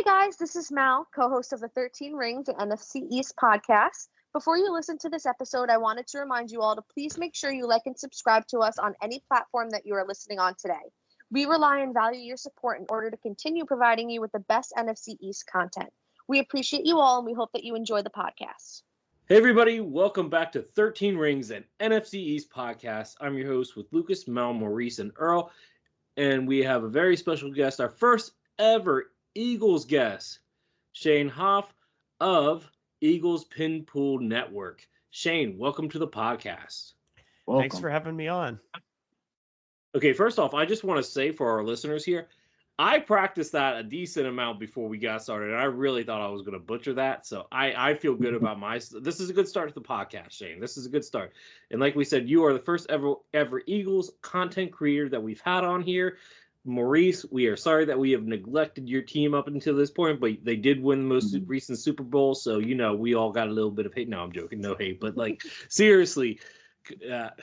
Hey guys, this is Mal, co-host of the 13 Rings and NFC East podcast. Before you listen to this episode, I wanted to remind you all to please make sure you like and subscribe to us on any platform that you are listening on today. We rely and value your support in order to continue providing you with the best NFC East content. We appreciate you all and we hope that you enjoy the podcast. Hey everybody, welcome back to 13 Rings and NFC East podcast. I'm your host with Lucas, Mel, Maurice, and Earl, and we have a very special guest, our first ever Eagles guest, Shane Haff of Eagles Pin Pool Network. Shane, welcome to the podcast. Welcome. Thanks for having me on. Okay, first off, I just want to say for our listeners here, I practiced that a decent amount before we got started, and I really thought I was going to butcher that. So I feel good about this is a good start to the podcast, Shane. This is a good start. And like we said, you are the first ever Eagles content creator that we've had on here. Maurice, we are sorry that we have neglected your team up until this point, but they did win the most recent Super Bowl. So, we all got a little bit of hate. No, I'm joking. No hate. But, seriously,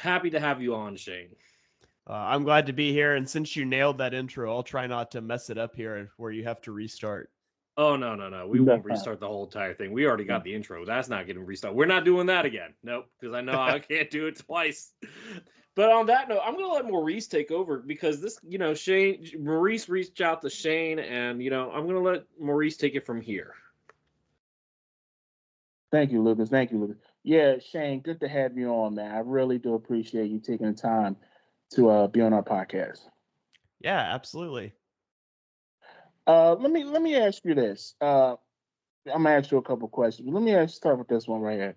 happy to have you on, Shane. I'm glad to be here, and since you nailed that intro, I'll try not to mess it up here where you have to restart. Oh, no. We won't restart the whole entire thing. We already got the intro. That's not getting restarted. We're not doing that again. Nope, because I know I can't do it twice. But on that note, I'm going to let Maurice take over because this, Maurice reached out to Shane, and, I'm going to let Maurice take it from here. Thank you, Lucas. Yeah, Shane, good to have you on, man. I really do appreciate you taking the time to be on our podcast. Yeah, absolutely. Let me ask you this. I'm gonna ask you a couple questions. Let me start with this one right here.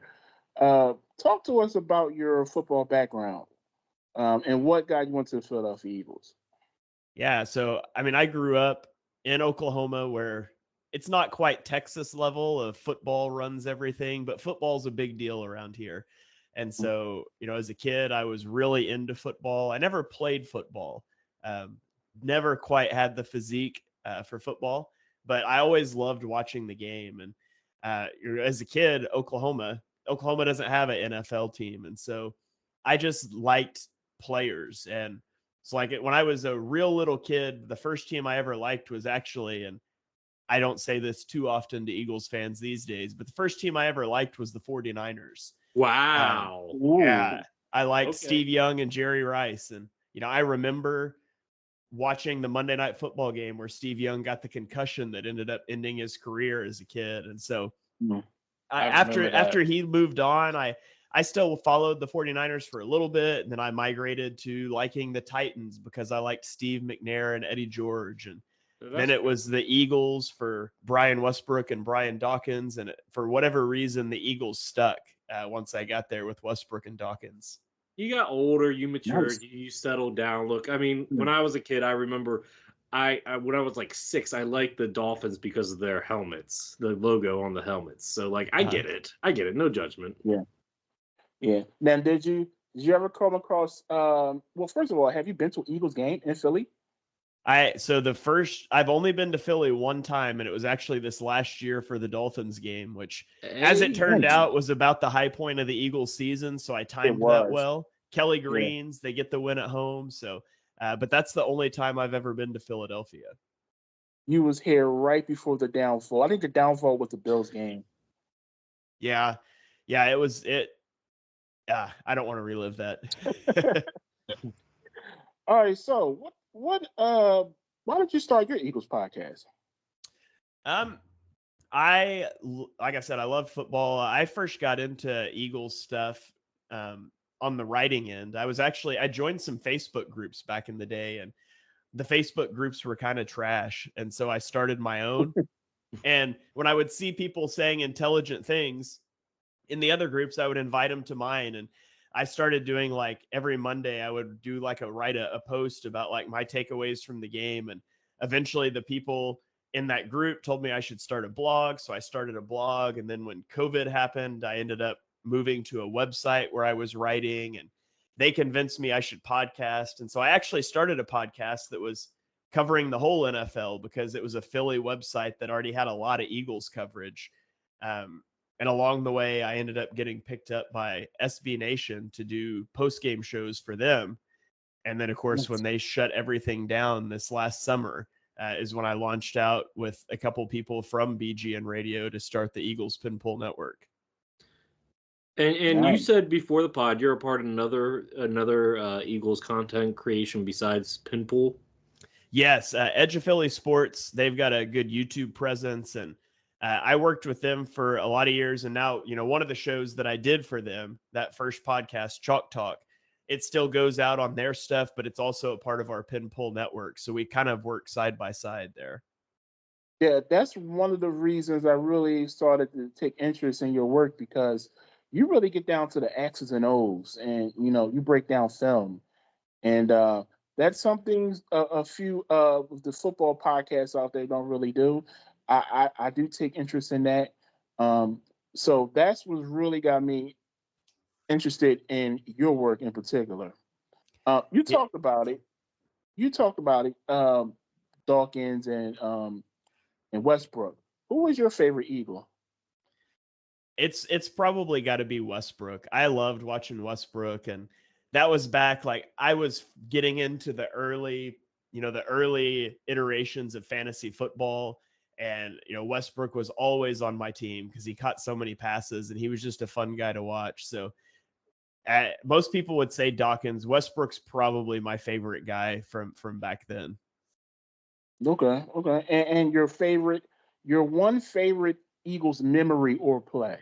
Talk to us about your football background and what got you into the Philadelphia Eagles. Yeah, so I grew up in Oklahoma where it's not quite Texas level of football runs everything, but football's a big deal around here. And so, as a kid, I was really into football. I never played football, never quite had the physique for football, but I always loved watching the game. And as a kid, Oklahoma doesn't have an NFL team. And so I just liked players. And so when I was a real little kid, the first team I ever liked was actually, and I don't say this too often to Eagles fans these days, but the first team I ever liked was the 49ers. Wow. Yeah. I liked Steve Young and Jerry Rice. And, I remember watching the Monday Night Football game where Steve Young got the concussion that ended up ending his career as a kid. And so after he moved on, I still followed the 49ers for a little bit. And then I migrated to liking the Titans because I liked Steve McNair and Eddie George. And then it was the Eagles for Brian Westbrook and Brian Dawkins. And for whatever reason, the Eagles stuck once I got there with Westbrook and Dawkins. You got older, you matured, you settled down. Look, when I was a kid, I remember when I was like 6, I liked the Dolphins because of their helmets, the logo on the helmets. So I get it. No judgment. Yeah. Now, did you ever come across, well, first of all, have you been to an Eagles game in Philly? I've only been to Philly one time, and it was actually this last year for the Dolphins game, which, as it turned out, was about the high point of the Eagles season. So I timed that well. Kelly Greens, they get the win at home. So, but that's the only time I've ever been to Philadelphia. You was here right before the downfall. I think the downfall was the Bills game. Yeah, it was it. I don't want to relive that. All right, so why did you start your Eagles podcast? Like I said, I love football. I first got into Eagles stuff on the writing end. I joined some Facebook groups back in the day, and the Facebook groups were kind of trash. And so I started my own. And when I would see people saying intelligent things in the other groups, I would invite them to mine. And I started doing every Monday, I would do write a post about my takeaways from the game. And eventually the people in that group told me I should start a blog. So I started a blog. And then when COVID happened, I ended up moving to a website where I was writing, and they convinced me I should podcast. And so I actually started a podcast that was covering the whole NFL because it was a Philly website that already had a lot of Eagles coverage. And along the way, I ended up getting picked up by SB Nation to do post-game shows for them. And then, of course, when they shut everything down this last summer, is when I launched out with a couple people from BGN Radio to start the Eagles Pinpool Network. And you Nice. said before the pod you're a part of another Eagles content creation besides Pinpool. Yes, Edge of Philly Sports. They've got a good YouTube presence, and I worked with them for a lot of years. And now, one of the shows that I did for them, that first podcast, Chalk Talk, it still goes out on their stuff, but it's also a part of our Pinpool network. So we kind of work side by side there. Yeah, that's one of the reasons I really started to take interest in your work, because you really get down to the X's and O's, and you break down film, and that's something a few of the football podcasts out there don't really do. I do take interest in that, so that's what really got me interested in your work in particular. You Yeah, talked about it. You talked about it, Dawkins and Westbrook. Who was your favorite Eagle? it's probably got to be Westbrook. I loved watching Westbrook, and that was back like I was getting into the early iterations of fantasy football. And Westbrook was always on my team because he caught so many passes, and he was just a fun guy to watch. So most people would say Dawkins. Westbrook's probably my favorite guy from back then. Okay, okay. And your one favorite Eagles memory or play?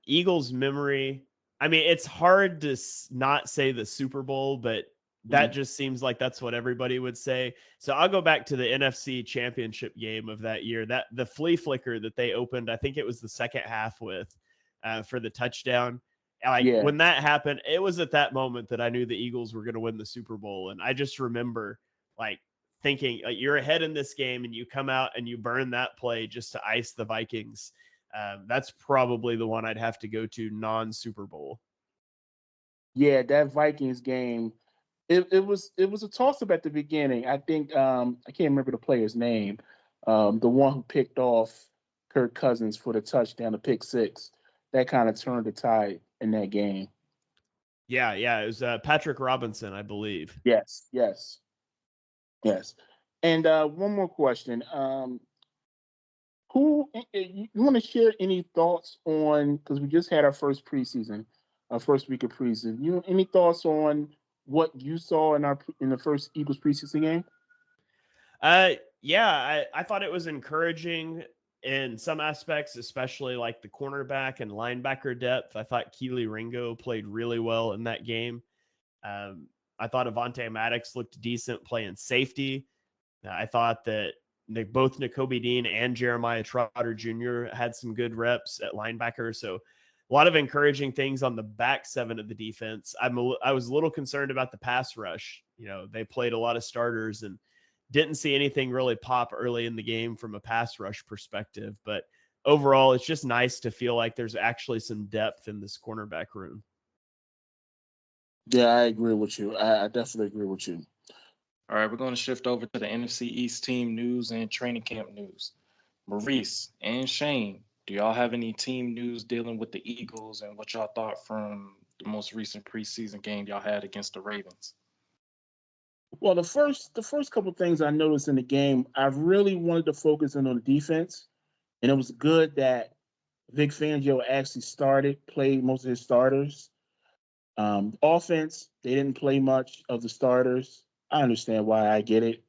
Eagles memory. I mean, it's hard to not say the Super Bowl, but that just seems like that's what everybody would say. So I'll go back to the NFC Championship game of that year. That the flea flicker that they opened, I think it was the second half with, for the touchdown. Like Yeah, when that happened, it was at that moment that I knew the Eagles were going to win the Super Bowl, and I just remember like thinking, like, you're ahead in this game, and you come out and you burn that play just to ice the Vikings. That's probably the one I'd have to go to non-Super Bowl. yeah. That Vikings game, it was a toss up at the beginning. I think I can't remember the player's name. The one who picked off Kirk Cousins for the touchdown, the pick six, that kind of turned the tide in that game. Yeah, it was Patrick Robinson, I believe. Yes, yes, yes. And one more question. Who you want to share any thoughts on? Because we just had our first week of preseason. You any thoughts on what you saw in the first Eagles preseason game? Yeah, I thought it was encouraging in some aspects, especially like the cornerback and linebacker depth. I thought Keely Ringo played really well in that game. I thought Avonte Maddox looked decent playing safety. I thought that both Nakobe Dean and Jeremiah Trotter Jr. had some good reps at linebacker. So a lot of encouraging things on the back seven of the defense. I was a little concerned about the pass rush. They played a lot of starters and didn't see anything really pop early in the game from a pass rush perspective. But overall, it's just nice to feel like there's actually some depth in this cornerback room. Yeah, I agree with you. I definitely agree with you. All right, we're going to shift over to the NFC East team news and training camp news. Maurice and Shane, do y'all have any team news dealing with the Eagles and what y'all thought from the most recent preseason game y'all had against the Ravens? Well, the first couple things I noticed in the game, I really wanted to focus in on the defense, and it was good that Vic Fangio actually played most of his starters. Offense, they didn't play much of the starters. I understand why. I get it.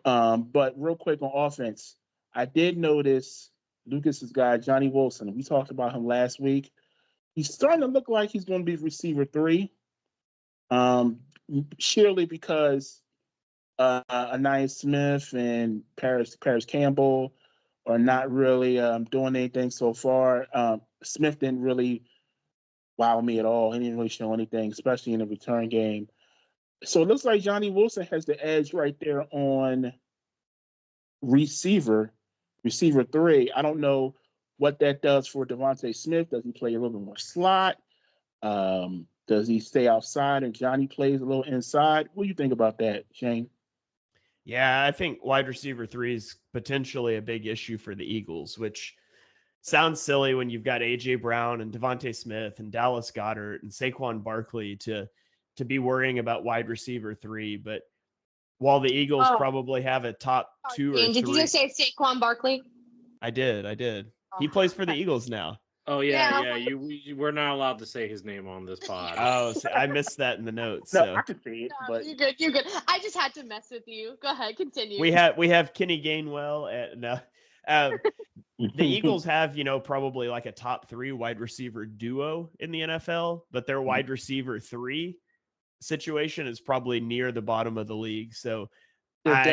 But real quick on offense, I did notice Lucas's guy, Johnny Wilson. We talked about him last week. He's starting to look like he's going to be receiver 3. Surely because Anaya Smith and Paris Campbell are not really doing anything so far. Smith didn't really wow me at all. He didn't really show anything, especially in the return game. So it looks like Johnny Wilson has the edge right there on receiver 3. I don't know what that does for Devontae Smith. Does he play a little bit more slot? Does he stay outside and Johnny plays a little inside? What do you think about that, Shane? Yeah, I think wide receiver 3 is potentially a big issue for the Eagles, which sounds silly when you've got A.J. Brown and Devontae Smith and Dallas Goedert and Saquon Barkley to be worrying about wide receiver 3. But while the Eagles Oh. probably have a top 2 or 3. Did you just say Saquon Barkley? I did. He plays for the Eagles now. Oh yeah. Yeah. We're not allowed to say his name on this pod. Oh, see, I missed that in the notes. No, So I could see it, No, but you're good. I just had to mess with you. Go ahead, continue. we have Kenny Gainwell and the Eagles have, probably like a top 3 wide receiver duo in the NFL, but their wide receiver 3 situation is probably near the bottom of the league. So I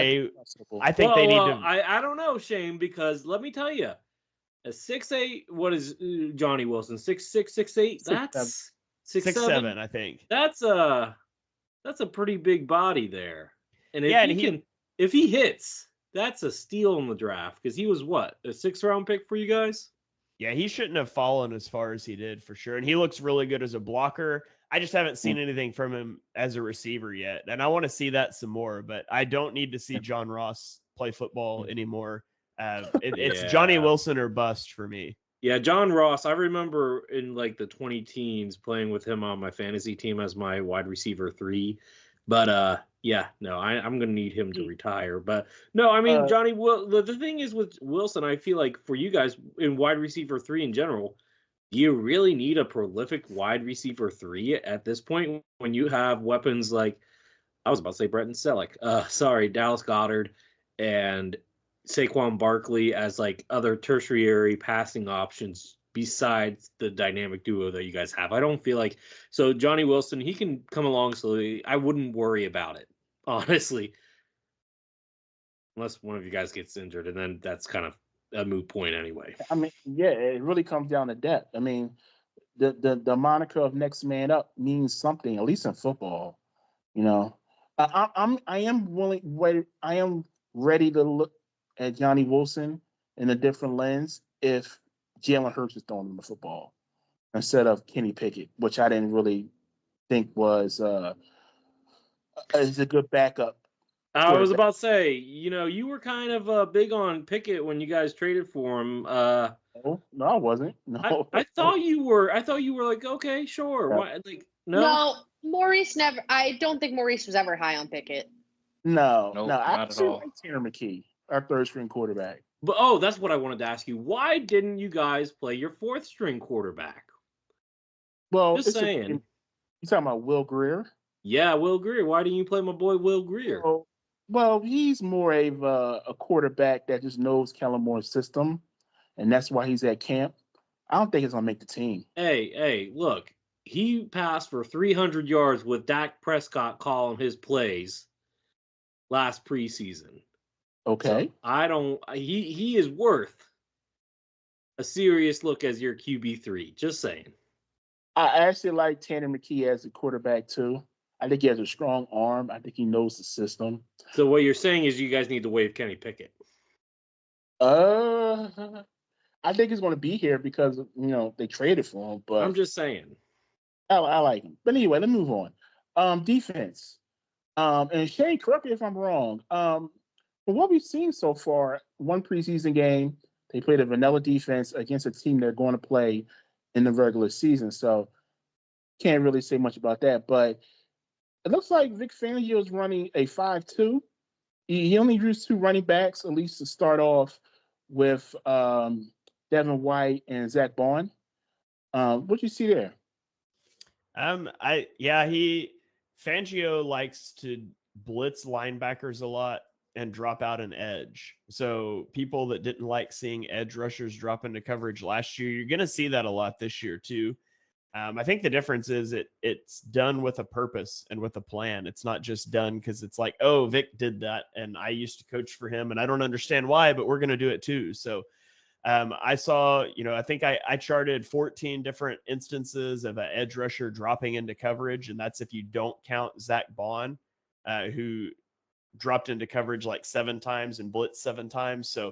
think they need to. I don't know, Shane, because let me tell you, a 6'8", what is Johnny Wilson? 6'6", 6'8"? That's 6'7", I think. That's a pretty big body there. And if he hits, that's a steal in the draft, because he was what, a 6th round pick for you guys? Yeah, he shouldn't have fallen as far as he did for sure. And he looks really good as a blocker. I just haven't seen anything from him as a receiver yet. And I want to see that some more, but I don't need to see John Ross play football anymore. It's Johnny Wilson or bust for me. Yeah, John Ross, I remember in like the 20 teens playing with him on my fantasy team as my wide receiver 3. But I'm going to need him to retire. But no, I mean, the thing is with Wilson, I feel like for you guys in wide receiver 3 in general, do you really need a prolific wide receiver 3 at this point when you have weapons like, I was about to say Bretton Selleck, Dallas Goedert and Saquon Barkley as like other tertiary passing options besides the dynamic duo that you guys have? I don't feel like so Johnny Wilson, he can come along slowly. I wouldn't worry about it, honestly. Unless one of you guys gets injured, and then that's kind of a moot point anyway. I mean, yeah, it really comes down to depth. I mean, the moniker of next man up means something, at least in football. I am ready to look at Johnny Wilson in a different lens if Jalen Hurts is throwing him the football instead of Kenny Pickett, which I didn't really think was is a good backup. I was about to say, you were kind of big on Pickett when you guys traded for him. No, I wasn't. No, I thought you were. I thought you were like, okay, sure. Yeah. Why, like, no. No, Maurice never. I don't think Maurice was ever high on Pickett. No, Nope, I not at actually all. like Tanner McKee, our 3rd string quarterback. But that's what I wanted to ask you. Why didn't you guys play your 4th string quarterback? Well, Just saying. You talking about Will Greer? Yeah, Will Greer. Why didn't you play my boy Will Greer? Well, he's more of a quarterback that just knows Kellen Moore's system, and that's why he's at camp. I don't think he's gonna make the team. Hey, look. He passed for 300 yards with Dak Prescott calling his plays last preseason. Okay. So he is worth a serious look as your QB3. Just saying. I actually like Tanner McKee as a quarterback too. I think he has a strong arm. I think he knows the system. So what you're saying is you guys need to waive Kenny Pickett. I think he's going to be here because they traded for him. But I'm just saying. I like him. But anyway, let's move on. Defense. And Shane, correct me if I'm wrong. From what we've seen so far, one preseason game, they played a vanilla defense against a team they're going to play in the regular season. So can't really say much about that. But it looks like Vic Fangio is running a 5-2. He only used 2 running backs, at least to start off with Devin White and Zach Bond. What you see there? Fangio likes to blitz linebackers a lot and drop out an edge. So people that didn't like seeing edge rushers drop into coverage last year, you're going to see that a lot this year too. I think the difference is it's done with a purpose and with a plan. It's not just done because it's like, oh, Vic did that and I used to coach for him and I don't understand why, but we're going to do it too. So I saw, I think I charted 14 different instances of an edge rusher dropping into coverage. And that's if you don't count Zach Bond, who dropped into coverage like 7 times and blitzed 7 times. So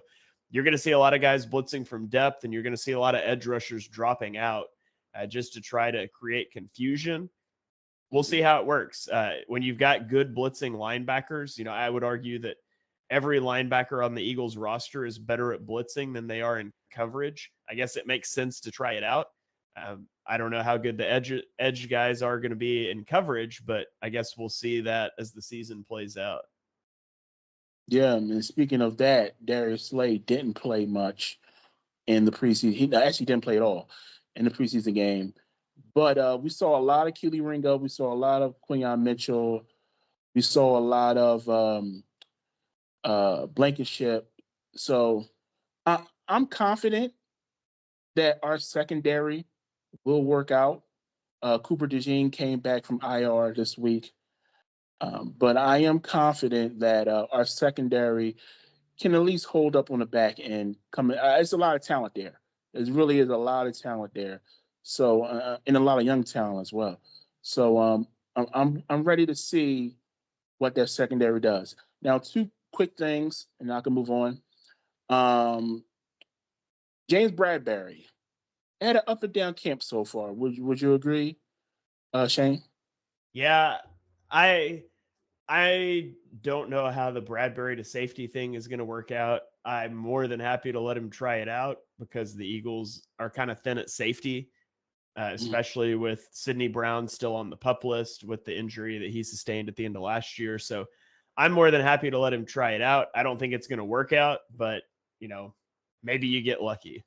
you're going to see a lot of guys blitzing from depth and you're going to see a lot of edge rushers dropping out just to try to create confusion. We'll see how it works. When you've got good blitzing linebackers, I would argue that every linebacker on the Eagles roster is better at blitzing than they are in coverage. I guess it makes sense to try it out. I don't know how good the edge guys are going to be in coverage, but I guess we'll see that as the season plays out. Yeah, and speaking of that, Darius Slade didn't play much in the preseason. He actually didn't play at all in the preseason game. But we saw a lot of Keely Ringo. We saw a lot of Quinyon Mitchell. We saw a lot of Blankenship. So I'm confident that our secondary will work out. Cooper DeJean came back from IR this week. But I am confident that our secondary can at least hold up on the back end. It's a lot of talent there. There really is a lot of talent there. So and a lot of young talent as well. So I'm ready to see what their secondary does. Now, two quick things, and I can move on. Um, James Bradbury had an up and down camp so far. Would you agree, Shane? Yeah, I don't know how the Bradbury to safety thing is going to work out. I'm more than happy to let him try it out because the Eagles are kind of thin at safety, especially with Sidney Brown still on the PUP list with the injury that he sustained at the end of last year. So I'm more than happy to let him try it out. I don't think it's going to work out, but maybe you get lucky.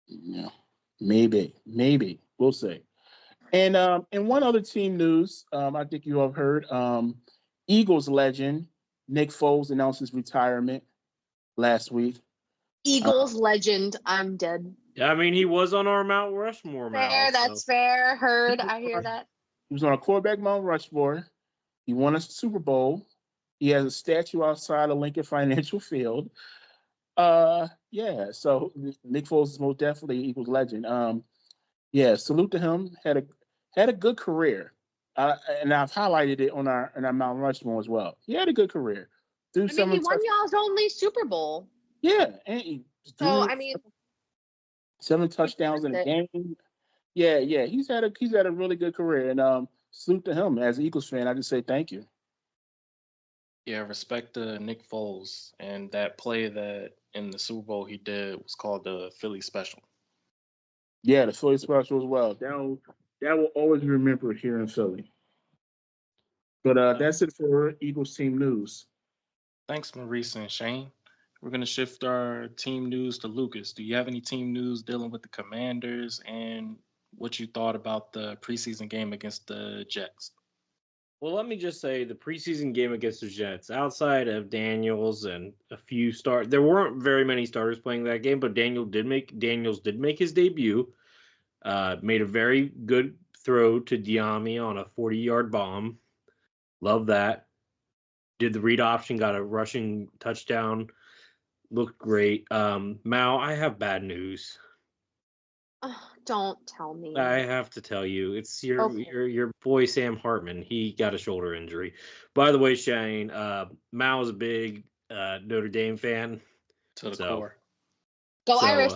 Yeah, maybe we'll see. And one other team news, I think you have heard, Eagles legend Nick Foles announced his retirement last week. Eagles legend. I'm dead. Yeah, I mean, he was on our Mount Rushmore. Fair. That's fair. Heard. I hear that. He was on a quarterback Mount Rushmore. He won a Super Bowl. He has a statue outside of Lincoln Financial Field. Yeah. So Nick Foles is most definitely Eagles legend. Yeah. Salute to him. Had a good career. And I've highlighted it on our Mount Rushmore as well. He had a good career. I mean, he won y'all's only Super Bowl. Yeah, and he So I mean, 7 touchdowns in a game. Yeah, he's had a really good career, and salute to him as an Eagles fan. I just say thank you. Yeah, respect to Nick Foles, and that play that in the Super Bowl he did was called the Philly Special. Yeah, the Philly special as well. That will always be remembered here in Philly. But that's it for Eagles team news. Thanks, Maurice and Shane. We're going to shift our team news to Lucas. Do you have any team news dealing with the Commanders and what you thought about the preseason game against the Jets? Well, let me just say the preseason game against the Jets, outside of Daniels and a few there weren't very many starters playing that game, but Daniels did make his debut. Made a very good throw to Diami on a 40-yard bomb. Love that. Did the read option, got a rushing touchdown. Looked great. Mao, I have bad news. Don't tell me. I have to tell you, it's your boy Sam Hartman. He got a shoulder injury. By the way, Shane, Mao is a big Notre Dame fan. To the core. Go Irish.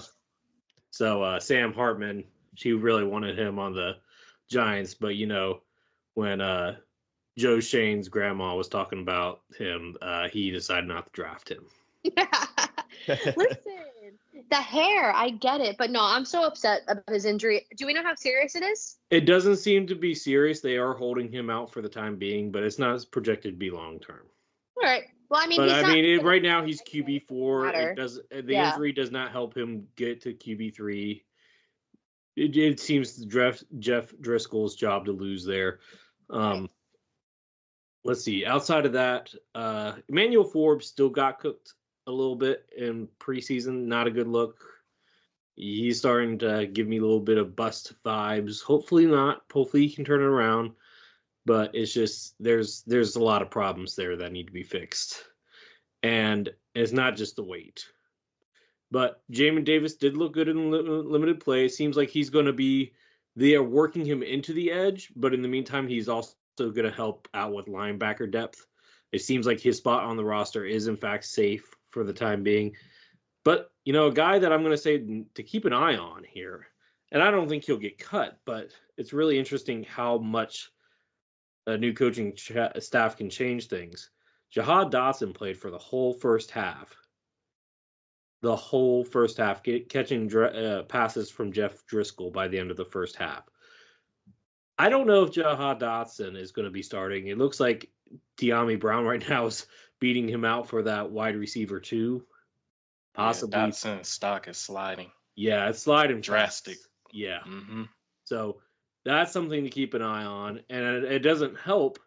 So Sam Hartman, she really wanted him on the Giants, but when Joe Shane's grandma was talking about him, he decided not to draft him. Listen, the hair, I get it, but no, I'm so upset about his injury. Do we know how serious it is? It doesn't seem to be serious. They are holding him out for the time being, but it's not projected to be long term. All right. Well, I mean, right now he's QB4. The injury does not help him get to QB3. It seems Jeff Driscoll's job to lose there. Right. Let's see. Outside of that, Emmanuel Forbes still got cooked a little bit in preseason. Not a good look. He's starting to give me a little bit of bust vibes. Hopefully not. Hopefully he can turn it around. But it's just there's a lot of problems there that need to be fixed. And it's not just the weight. But Jamin Davis did look good in limited play. It seems like they are working him into the edge, but in the meantime, he's also going to help out with linebacker depth. It seems like his spot on the roster is, in fact, safe for the time being. But, a guy that I'm going to say to keep an eye on here, and I don't think he'll get cut, but it's really interesting how much a new coaching staff can change things. Jahad Dotson played for the whole first half. Catching passes from Jeff Driscoll by the end of the first half. I don't know if Jaha Dotson is going to be starting. It looks like De'Ami Brown right now is beating him out for that wide receiver 2. Possibly. Yeah, Dotson's stock is sliding. Yeah, it's sliding drastic. fast. Yeah. Mm-hmm. So that's something to keep an eye on. And it doesn't help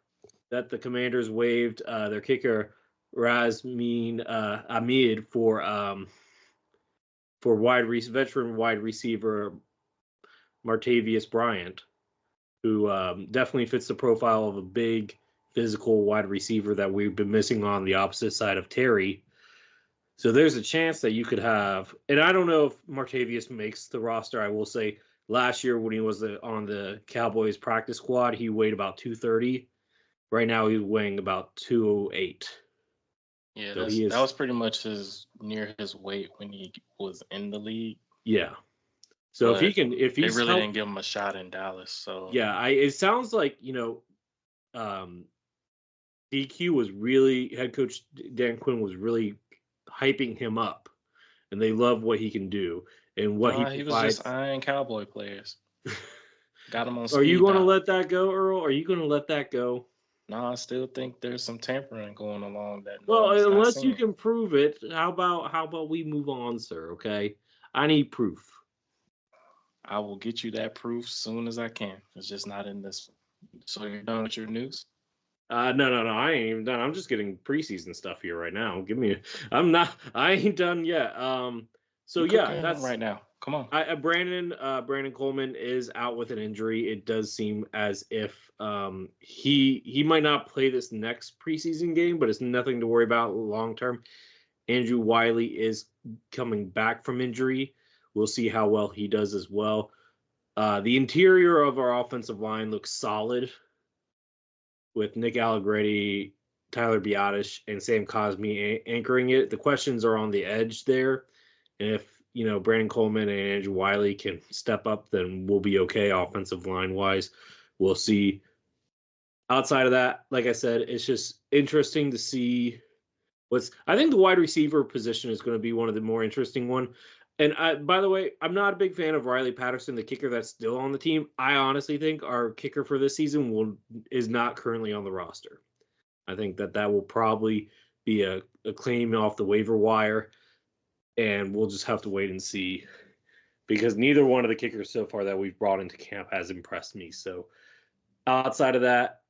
that the Commanders waived their kicker Razmin Ahmed for veteran wide receiver Martavius Bryant, who definitely fits the profile of a big physical wide receiver that we've been missing on the opposite side of Terry. So there's a chance that you could have, and I don't know if Martavius makes the roster. I will say last year when he was on the Cowboys practice squad, he weighed about 230. Right now he's weighing about 208. Yeah, So that was pretty much near his weight when he was in the league. Yeah. So but if they really didn't give him a shot in Dallas. So yeah, it sounds like DQ was really, head coach Dan Quinn was really hyping him up, and they love what he can do and what he provides. Was just eyeing Cowboy players. Got him on speed Are you going to dial. let that go, Earl? Are you going to let that go? No, I still think there's some tampering going along that. Well, unless you can prove it, how about we move on, sir? Okay, I need proof. I will get you that proof soon as I can. It's just not in this. So you're done with your news? No, I ain't even done. I'm just getting preseason stuff here right now. I ain't done yet. So yeah, that's right now. Come on. Brandon Coleman is out with an injury. It does seem as if he might not play this next preseason game, but it's nothing to worry about long term. Andrew Wiley is coming back from injury. We'll see how well he does as well. The interior of our offensive line looks solid with Nick Allegretti, Tyler Biadasz, and Sam Cosmi anchoring it. The questions are on the edge there. And if, Brandon Coleman and Andrew Wiley can step up, then we'll be okay offensive line-wise. We'll see. Outside of that, like I said, it's just interesting to see I think the wide receiver position is going to be one of the more interesting one. And by the way, I'm not a big fan of Riley Patterson, the kicker that's still on the team. I honestly think our kicker for this season is not currently on the roster. I think that will probably be a claim off the waiver wire, and we'll just have to wait and see, because neither one of the kickers so far that we've brought into camp has impressed me. So outside of that,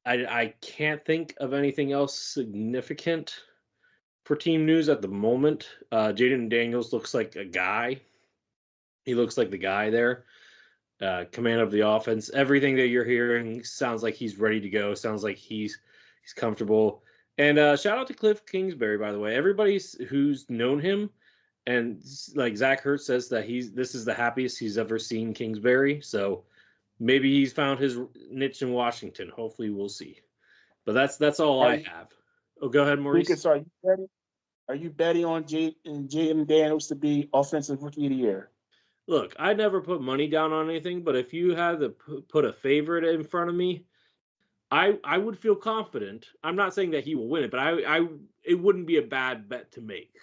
I can't think of anything else significant for team news at the moment. Jaden Daniels looks like a guy. He looks like the guy there. Command of the offense. Everything that you're hearing sounds like he's ready to go. Sounds like he's comfortable. And shout out to Cliff Kingsbury, by the way. Everybody who's known him, and like Zach Hertz says that this is the happiest he's ever seen Kingsbury. So maybe he's found his niche in Washington. Hopefully, we'll see. But that's all I have. Oh, go ahead, Maurice. Lucas, are you betting on Jaden Daniels to be offensive rookie of the year? Look, I never put money down on anything, but if you had to put a favorite in front of me, I would feel confident. I'm not saying that he will win it, but it wouldn't be a bad bet to make,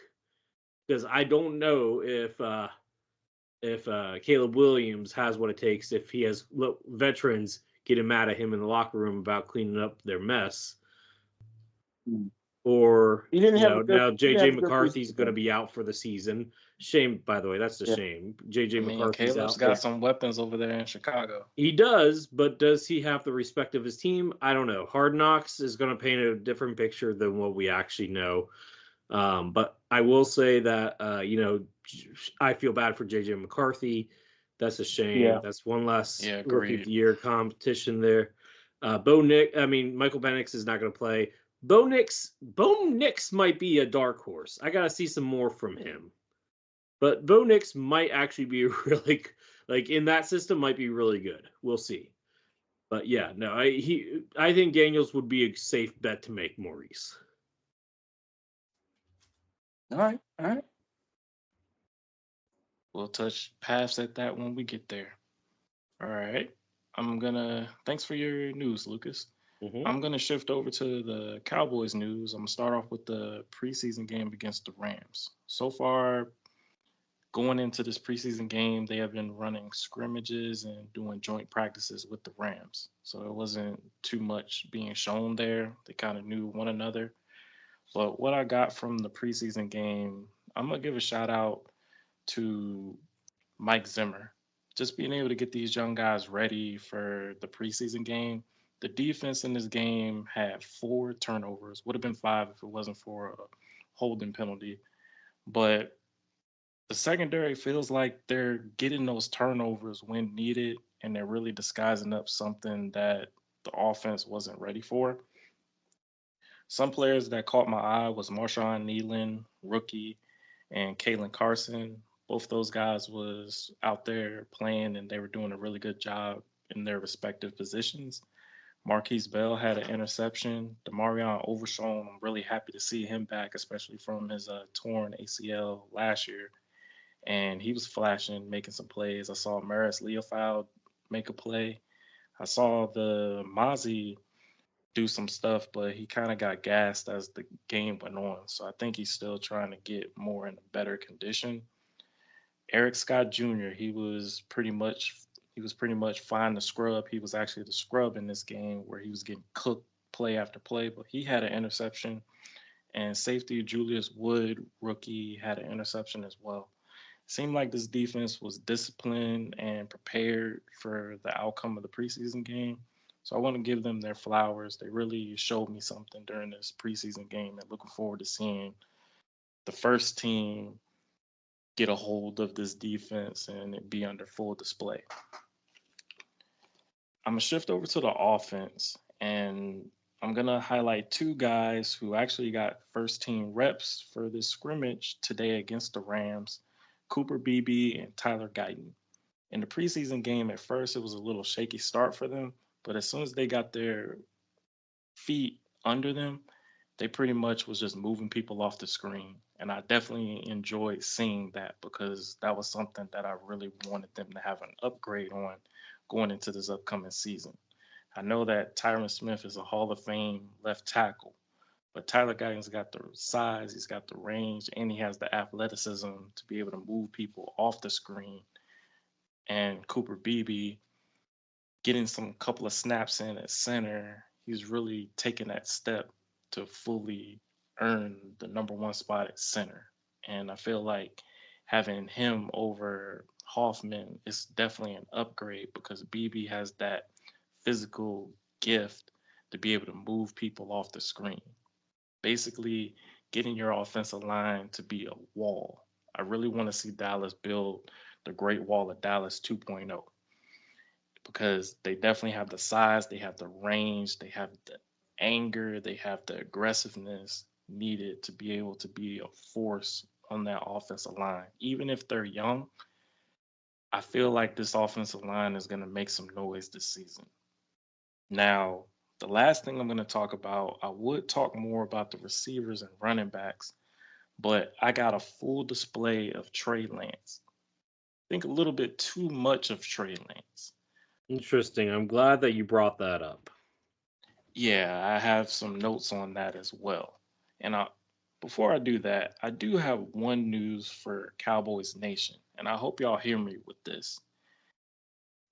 because I don't know if Caleb Williams has what it takes, if he has veterans getting mad at him in the locker room about cleaning up their mess. Or now JJ McCarthy's going to be out for the season. Shame, by the way, that's a shame. JJ McCarthy's Caleb's out. Got some weapons over there in Chicago. He does, but does he have the respect of his team? I don't know. Hard Knocks is going to paint a different picture than what we actually know. But I will say that I feel bad for JJ McCarthy. That's a shame. Yeah. That's one less rookie of the year competition there. Michael Penix is not going to play. Bo Nix might be a dark horse. I got to see some more from him. But Bo Nix might actually be really, in that system, might be really good. We'll see. But yeah, no, I think Daniels would be a safe bet to make, Maurice. All right. We'll touch paths at that when we get there. All right. Thanks for your news, Lucas. Mm-hmm. I'm going to shift over to the Cowboys news. I'm going to start off with the preseason game against the Rams. So far, going into this preseason game, they have been running scrimmages and doing joint practices with the Rams. So it wasn't too much being shown there. They kind of knew one another. But what I got from the preseason game, I'm going to give a shout out to Mike Zimmer. Just being able to get these young guys ready for the preseason game. The defense in this game had 4 turnovers. Would have been 5 if it wasn't for a holding penalty. But the secondary feels like they're getting those turnovers when needed, and they're really disguising up something that the offense wasn't ready for. Some players that caught my eye was Marshawn Nealon, rookie, and Kalen Carson. Both those guys was out there playing, and they were doing a really good job in their respective positions. Marquise Bell had an interception. Demarion Overshown, I'm really happy to see him back, especially from his torn ACL last year. And he was flashing, making some plays. I saw Maris Leofold make a play. I saw the Mozzie do some stuff, but he kind of got gassed as the game went on. So I think he's still trying to get more in a better condition. Eric Scott Jr. He was pretty much fine to scrub. He was actually the scrub in this game where he was getting cooked play after play, but he had an interception. And safety Julius Wood, rookie, had an interception as well. Seemed like this defense was disciplined and prepared for the outcome of the preseason game. So I want to give them their flowers. They really showed me something during this preseason game, and looking forward to seeing the first team get a hold of this defense and it be under full display. I'm going to shift over to the offense, and I'm going to highlight 2 guys who actually got first team reps for this scrimmage today against the Rams, Cooper Beebe and Tyler Guyton. In the preseason game, at first, it was a little shaky start for them, but as soon as they got their feet under them, they pretty much was just moving people off the screen. And I definitely enjoyed seeing that because that was something that I really wanted them to have an upgrade on going into this upcoming season. I know that Tyron Smith is a Hall of Fame left tackle, but Tyler Guyton's got the size, he's got the range, and he has the athleticism to be able to move people off the screen. And Cooper Beebe getting some couple of snaps in at center, he's really taken that step to fully earn the number 1 spot at center. And I feel like having him over Hoffman is definitely an upgrade because BB has that physical gift to be able to move people off the screen. Basically, getting your offensive line to be a wall. I really want to see Dallas build the Great Wall of Dallas 2.0 because they definitely have the size, they have the range, they have the anger, they have the aggressiveness needed to be able to be a force on that offensive line. Even if they're young, I feel like this offensive line is going to make some noise this season. Now, the last thing I'm going to talk about, I would talk more about the receivers and running backs, but I got a full display of Trey Lance. I think a little bit too much of Trey Lance. Interesting. I'm glad that you brought that up. Yeah, I have some notes on that as well. And before I do that, I do have one news for Cowboys Nation, and I hope y'all hear me with this.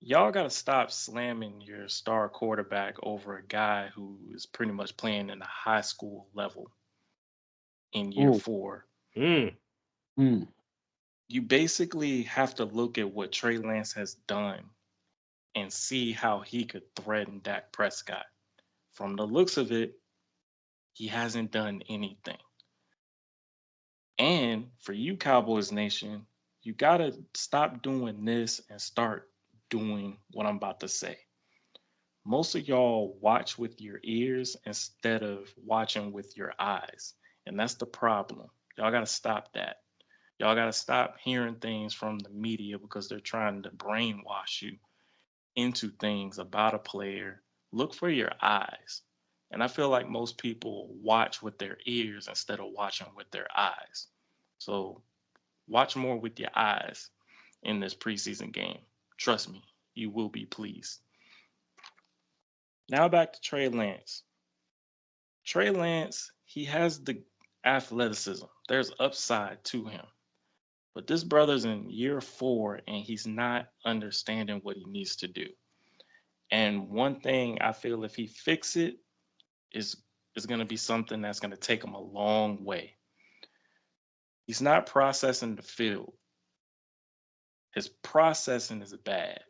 Y'all got to stop slamming your star quarterback over a guy who is pretty much playing in the high school level in year Ooh. 4. Mm. You basically have to look at what Trey Lance has done and see how he could threaten Dak Prescott. From the looks of it, he hasn't done anything. And for you, Cowboys Nation, you got to stop doing this and start doing what I'm about to say. Most of y'all watch with your ears instead of watching with your eyes. And that's the problem. Y'all got to stop that. Y'all got to stop hearing things from the media because they're trying to brainwash you into things about a player. Look for your eyes. And I feel like most people watch with their ears instead of watching with their eyes. So watch more with your eyes in this preseason game. Trust me, you will be pleased. Now back to Trey Lance. Trey Lance, he has the athleticism. There's upside to him. But this brother's in year 4 and he's not understanding what he needs to do. And one thing I feel if he fix it is going to be something that's going to take him a long way. He's not processing the field. His processing is bad.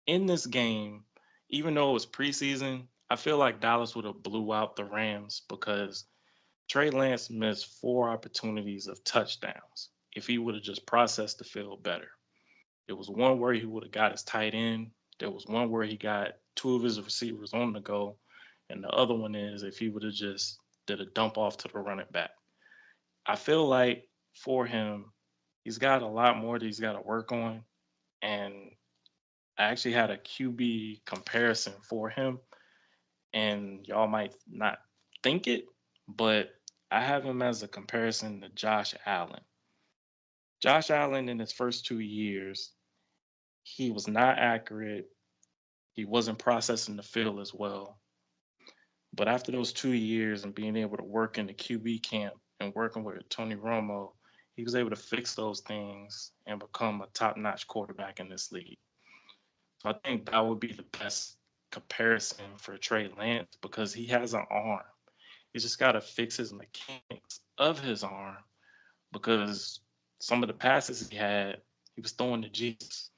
In this game, even though it was preseason, I feel like Dallas would have blew out the Rams because Trey Lance missed 4 opportunities of touchdowns if he would have just processed the field better. There was one where he would have got his tight end. There was one where he got 2 of his receivers on the go. And the other one is if he would have just did a dump off to the running back. I feel like for him, he's got a lot more that he's got to work on. And I actually had a QB comparison for him. And y'all might not think it, but I have him as a comparison to Josh Allen. Josh Allen in his first 2 years, he was not accurate. He wasn't processing the field as well. But after those 2 years and being able to work in the QB camp and working with Tony Romo, he was able to fix those things and become a top-notch quarterback in this league. So I think that would be the best comparison for Trey Lance because he has an arm. He just got to fix his mechanics of his arm because some of the passes he had, he was throwing to Jesus.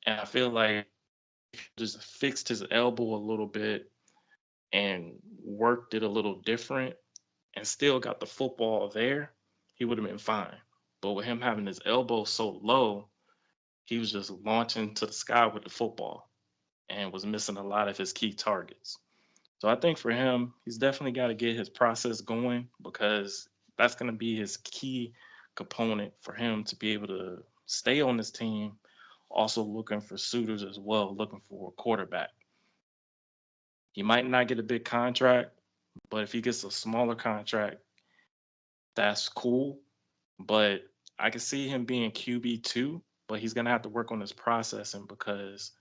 And I feel like if he just fixed his elbow a little bit and worked it a little different and still got the football there, he would have been fine. But with him having his elbow so low, he was just launching to the sky with the football and was missing a lot of his key targets. So I think for him, he's definitely got to get his process going because that's going to be his key component for him to be able to stay on this team, also looking for suitors as well, looking for a quarterback. He might not get a big contract, but if he gets a smaller contract, that's cool. But I can see him being QB2, but he's going to have to work on his processing because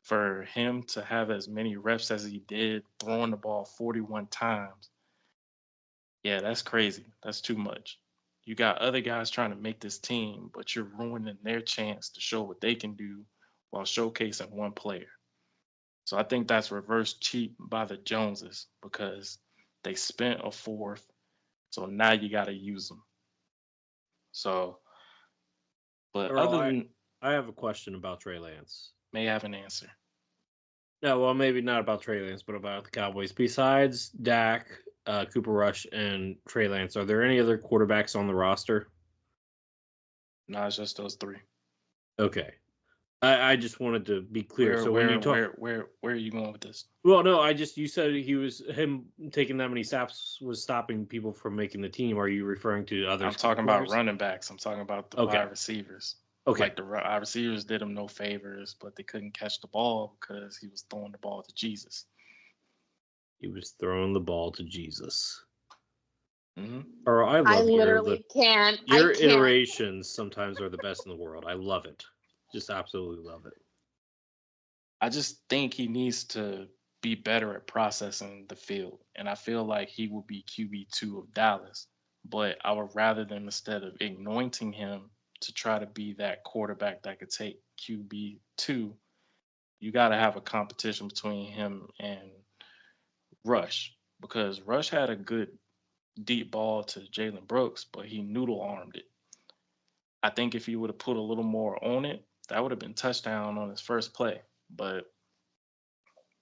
for him to have as many reps as he did, throwing the ball 41 times, yeah, that's crazy. That's too much. You got other guys trying to make this team, but you're ruining their chance to show what they can do while showcasing one player. So I think that's reverse cheap by the Joneses because they spent a 4th, so now you got to use them. So, but Earl, other than I have a question about Trey Lance. may have an answer. No, well, maybe not about Trey Lance, but about the Cowboys. Besides Dak, Cooper Rush, and Trey Lance, are there any other quarterbacks on the roster? No, it's just those 3. Okay. I just wanted to be clear. Where are you going with this? Well, no, you said him taking that many snaps was stopping people from making the team. Are you referring to other? I'm talking about running backs. I'm talking about the wide receivers. Okay. Like the wide receivers did him no favors, but they couldn't catch the ball because he was throwing the ball to Jesus. He was throwing the ball to Jesus. Mm-hmm. Or I literally can't. Your iterations sometimes are the best in the world. I love it. Just absolutely love it. I just think he needs to be better at processing the field. And I feel like he will be QB2 of Dallas. But I would rather them, instead of anointing him to try to be that quarterback that could take QB2, you got to have a competition between him and Rush. Because Rush had a good deep ball to Jalen Brooks, but he noodle-armed it. I think if he would have put a little more on it, that would have been touchdown on his first play, but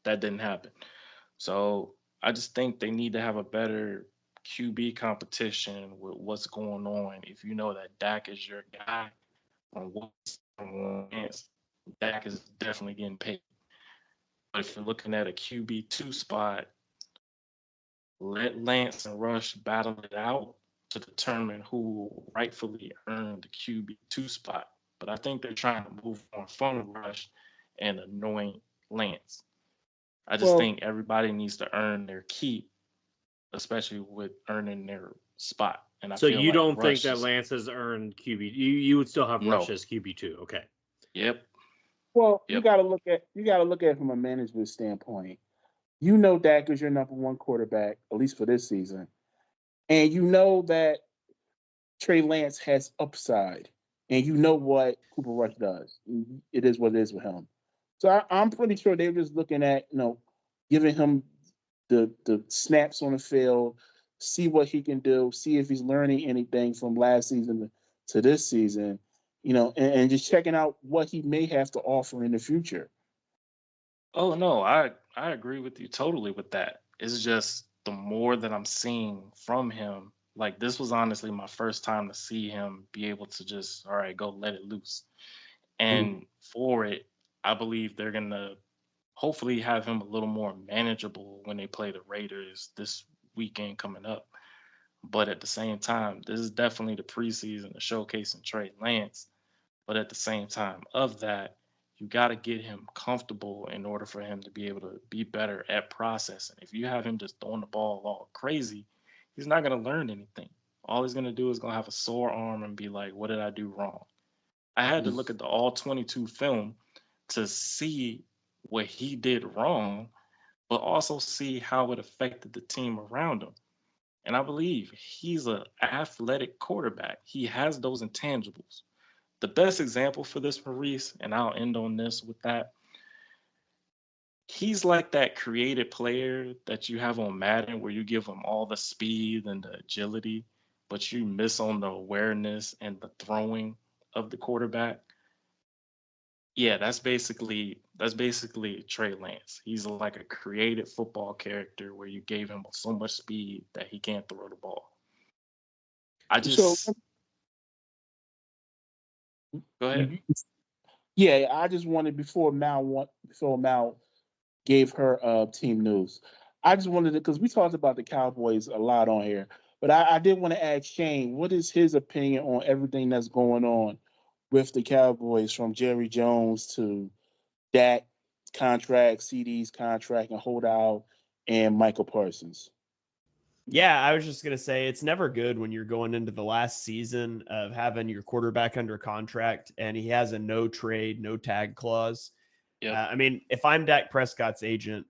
that didn't happen. So I just think they need to have a better QB competition with what's going on. If you know that Dak is your guy on one chance, Dak is definitely getting paid. But if you're looking at a QB2 spot, let Lance and Rush battle it out to determine who will rightfully earn the QB2 spot. But I think they're trying to move on from Rush and anoint Lance. I just think everybody needs to earn their keep, especially with earning their spot. And so you don't think that Lance has earned QB? You would still have Rush as QB2? Okay. Yep. Well, you got to look at it from a management standpoint. You know Dak is your number 1 quarterback, at least for this season. And you know that Trey Lance has upside. and you know what Cooper Rush does. It is what it is with him. So I'm pretty sure they're just looking at, giving him the snaps on the field, see what he can do, see if he's learning anything from last season to this season, and just checking out what he may have to offer in the future. Oh no, I agree with you totally with that. It's just the more that I'm seeing from him, like this was honestly my first time to see him be able to just, all right, go let it loose. And for it, I believe they're gonna hopefully have him a little more manageable when they play the Raiders this weekend coming up. But at the same time, this is definitely the preseason, the showcasing Trey Lance. But at the same time of that, you got to get him comfortable in order for him to be able to be better at processing. If you have him just throwing the ball all crazy, he's not going to learn anything. All he's going to do is going to have a sore arm and be like, what did I do wrong? I had to look at the all 22 film to see what he did wrong, but also see how it affected the team around him. And I believe he's an athletic quarterback. He has those intangibles. The best example for this, Maurice, and I'll end on this with that. He's like that creative player that you have on Madden where you give him all the speed and the agility, but you miss on the awareness and the throwing of the quarterback. Yeah, that's basically Trey Lance. He's like a creative football character where you gave him so much speed that he can't throw the ball. I So, just go ahead. yeah, I just wanted before Mal gave her team news. I just wanted to, because we talked about the Cowboys a lot on here, but I did want to ask Shane, what is his opinion on everything that's going on with the Cowboys, from Jerry Jones to Dak contract, CD's contract, and holdout, and Michael Parsons? Yeah, I was just going to say it's never good when you're going into the last season of having your quarterback under contract and he has a no trade, no tag clause. Yep. I mean, if I'm Dak Prescott's agent,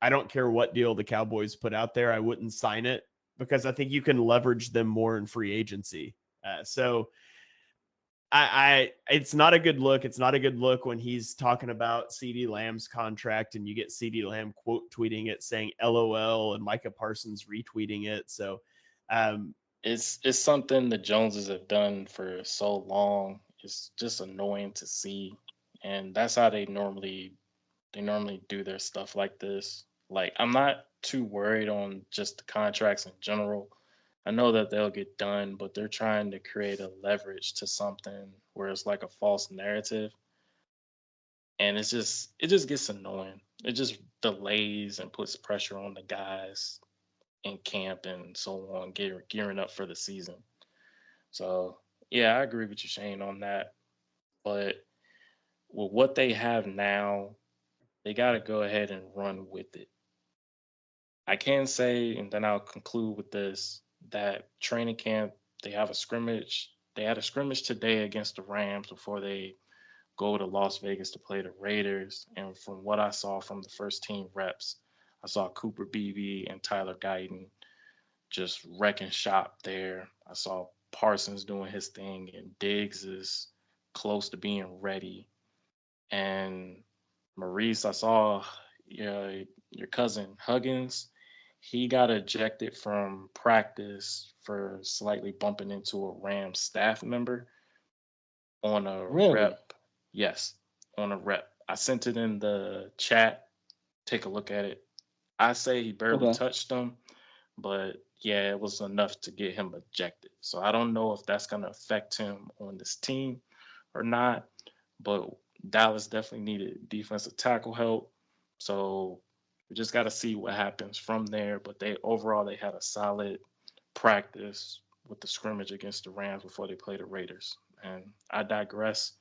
I don't care what deal the Cowboys put out there. I wouldn't sign it because I think you can leverage them more in free agency. So it's not a good look. It's not a good look when he's talking about CD Lamb's contract and you get CD Lamb quote tweeting it saying LOL and Micah Parsons retweeting it. So It's something the Joneses have done for so long. It's just annoying to see, and that's how they normally do their stuff like this. Like I'm not too worried on just the contracts in general. I know that they'll get done, but they're trying to create a leverage to something where it's like a false narrative, and it just gets annoying. It just delays and puts pressure on the guys in camp and so on, gearing up for the season. So yeah, I agree with you, Shane, on that. But with what they have now, they got to go ahead and run with it. I can say, and then I'll conclude with this, that training camp, they have a scrimmage. They had a scrimmage today against the Rams before they go to Las Vegas to play the Raiders. And from what I saw from the first team reps, I saw Cooper Beebe and Tyler Guyton just wrecking shop there. I saw Parsons doing his thing, and Diggs is close to being ready. And Maurice, I saw your cousin Huggins. He got ejected from practice for slightly bumping into a Rams staff member on a Really? rep. Yes, on a rep. I sent it in the chat. Take a look at it. I say he barely Okay. touched him, but yeah, it was enough to get him ejected. So I don't know if that's going to affect him on this team or not, but Dallas definitely needed defensive tackle help. So we just got to see what happens from there. But they had a solid practice with the scrimmage against the Rams before they play the Raiders. And I digress.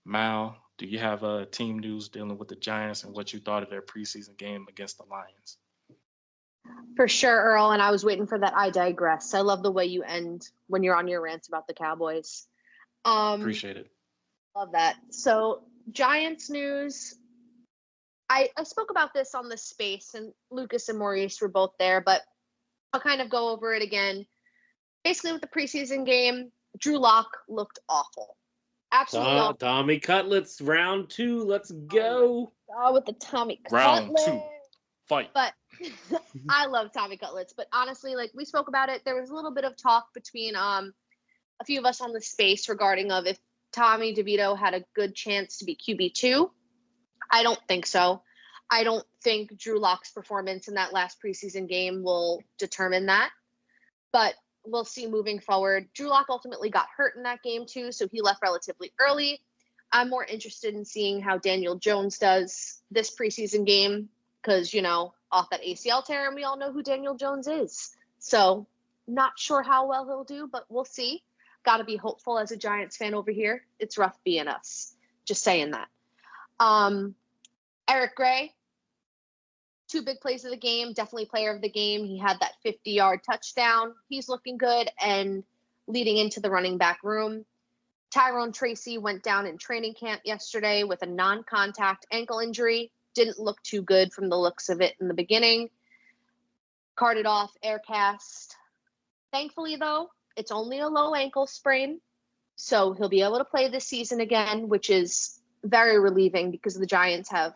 Mal, do you have team news dealing with the Giants and what you thought of their preseason game against the Lions? For sure, Earl. And I was waiting for that. I digress. I love the way you end when you're on your rants about the Cowboys. Appreciate it. Love that. So, Giants news. I spoke about this on the space, and Lucas and Maurice were both there, but I'll kind of go over it again. Basically, with the preseason game, Drew Lock looked awful. Absolutely awful. Tommy Cutlets, round 2. Let's go. With the Tommy Round Cutlets. 2. Fight. But I love Tommy Cutlets. But honestly, like we spoke about it, there was a little bit of talk between a few of us on the space regarding of if Tommy DeVito had a good chance to be QB2. I don't think so. I don't think Drew Lock's performance in that last preseason game will determine that. But we'll see moving forward. Drew Lock ultimately got hurt in that game too, so he left relatively early. I'm more interested in seeing how Daniel Jones does this preseason game because, off that ACL tear, and we all know who Daniel Jones is. So not sure how well he'll do, but we'll see. Got to be hopeful as a Giants fan over here. It's rough being us. Just saying that. Eric Gray, 2 big plays of the game, definitely player of the game. He had that 50-yard touchdown. He's looking good and leading into the running back room. Tyrone Tracy went down in training camp yesterday with a non-contact ankle injury. Didn't look too good from the looks of it in the beginning. Carted off, air cast. Thankfully, though, it's only a low ankle sprain, so he'll be able to play this season again, which is very relieving because the Giants have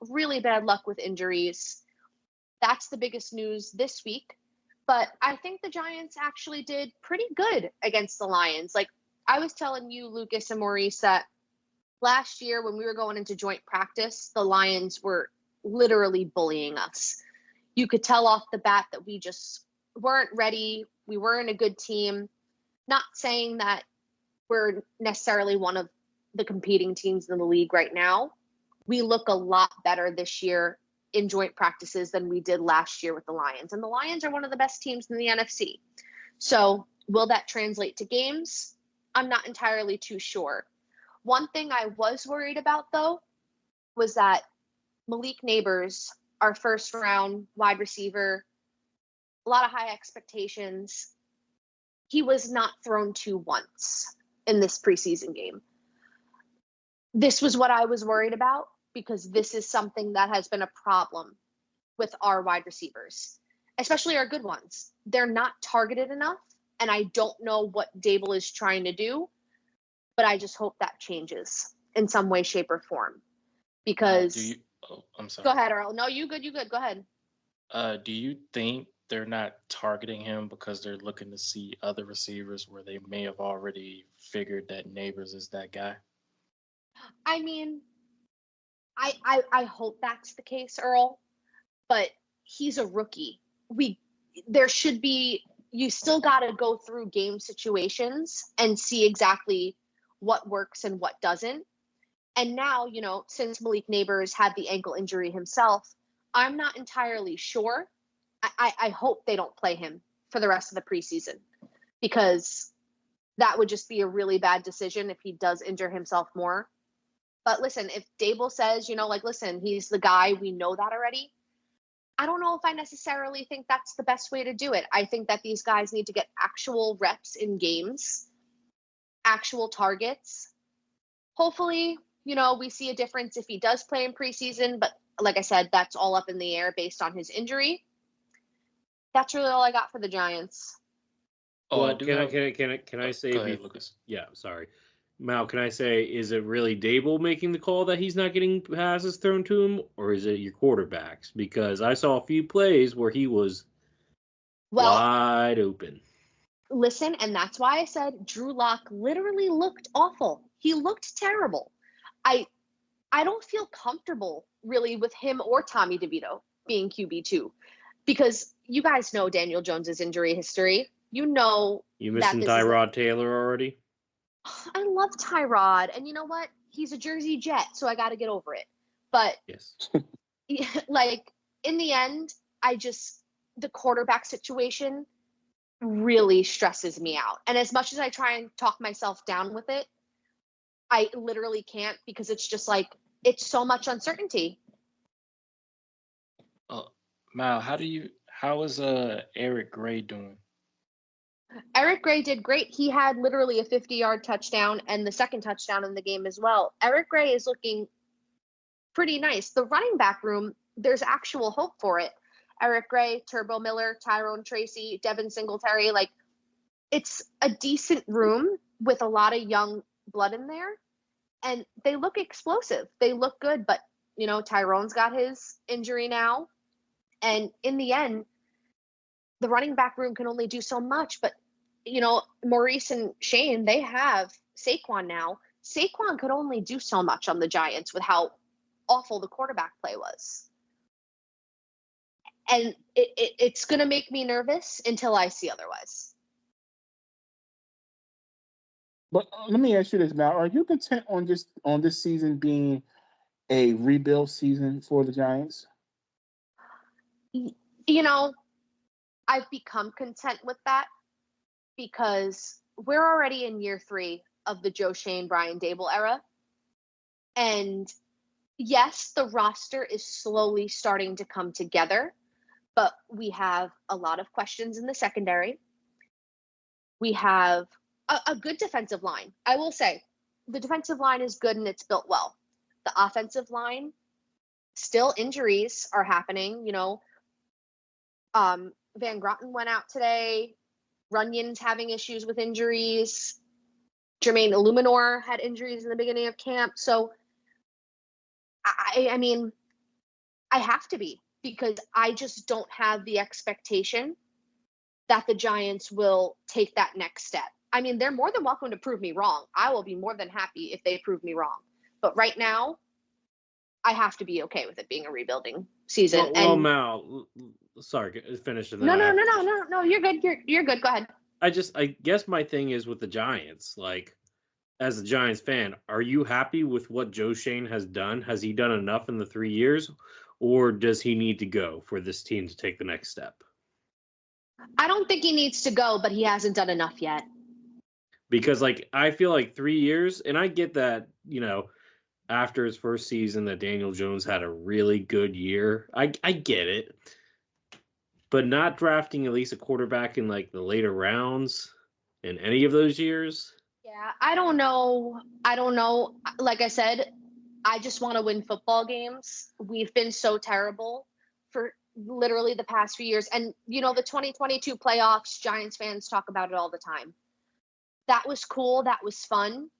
really bad luck with injuries. That's the biggest news this week. But I think the Giants actually did pretty good against the Lions. Like I was telling you, Lucas and Maurice, that last year when we were going into joint practice, the Lions were literally bullying us. You could tell off the bat that we just weren't ready. We weren't a good team. Not saying that we're necessarily one of the competing teams in the league right now. We look a lot better this year in joint practices than we did last year with the Lions. And the Lions are one of the best teams in the NFC. So will that translate to games? I'm not entirely too sure. One thing I was worried about, though, was that Malik Neighbors, our first round wide receiver, a lot of high expectations. He was not thrown to once in this preseason game. This was what I was worried about because this is something that has been a problem with our wide receivers, especially our good ones. They're not targeted enough, and I don't know what Dable is trying to do, but I just hope that changes in some way, shape, or form. Because I'm sorry. Go ahead, Earl. No, you good. Go ahead. Do you think they're not targeting him because they're looking to see other receivers where they may have already figured that Neighbors is that guy? I mean, I hope that's the case, Earl, but he's a rookie. There should be, you still got to go through game situations and see exactly what works and what doesn't. And now, since Malik Neighbors had the ankle injury himself, I'm not entirely sure. I hope they don't play him for the rest of the preseason because that would just be a really bad decision if he does injure himself more. But listen, if Dable says, listen, he's the guy, we know that already. I don't know if I necessarily think that's the best way to do it. I think that these guys need to get actual reps in games, actual targets. Hopefully, we see a difference if he does play in preseason. But like I said, that's all up in the air based on his injury. That's really all I got for the Giants. Oh, well, can I say? Go ahead, Lucas. Yeah, sorry. Mal, can I say, is it really Dable making the call that he's not getting passes thrown to him, or is it your quarterbacks? Because I saw a few plays where he was wide open. Listen, and that's why I said Drew Lock literally looked awful. He looked terrible. I don't feel comfortable really with him or Tommy DeVito being QB2 because you guys know Daniel Jones's injury history. You missing Tyrod Taylor already? I love Tyrod, and you know what? He's a Jersey Jet, so I got to get over it. But yes, like in the end, the quarterback situation really stresses me out. And as much as I try and talk myself down with it, I literally can't because it's just like it's so much uncertainty. Mal, how is Eric Gray doing? Eric Gray did great. He had literally a 50-yard touchdown and the second touchdown in the game as well. Eric Gray is looking pretty nice. The running back room, there's actual hope for it. Eric Gray, Turbo Miller, Tyrone Tracy, Devin Singletary, it's a decent room. with a lot of young blood in there, and they look explosive. They look good, but Tyrone's got his injury now, and in the end, the running back room can only do so much. But Maurice and Shane, they have Saquon now. Saquon could only do so much on the Giants with how awful the quarterback play was. And it's going to make me nervous until I see otherwise. But let me ask you this now: are you content on this season being a rebuild season for the Giants? I've become content with that because we're already in year 3 of the Joe Shane, Brian Dable era. And yes, the roster is slowly starting to come together, but we have a lot of questions in the secondary. We have a good defensive line. I will say the defensive line is good and it's built well. The offensive line, still injuries are happening. Van Grotten went out today. Runyon's having issues with injuries. Jermaine Illuminor had injuries in the beginning of camp. So, I mean, I have to be, because I just don't have the expectation that the Giants will take that next step. I mean, they're more than welcome to prove me wrong. I will be more than happy if they prove me wrong. But right now, I have to be okay with it being a rebuilding season. Well, Mal, sorry, finish it. No. You're good. You're good. Go ahead. I guess my thing is with the Giants, like, as a Giants fan, are you happy with what Joe Shane has done? Has he done enough in the 3 years, or does he need to go for this team to take the next step? I don't think he needs to go, but he hasn't done enough yet. Because, like, I feel like 3 years, and I get that, after his first season that Daniel Jones had a really good year. I get it. But not drafting at least a quarterback in, like, the later rounds in any of those years? Yeah, I don't know. Like I said, I just want to win football games. We've been so terrible for literally the past few years. And, the 2022 playoffs, Giants fans talk about it all the time. That was cool. That was fun.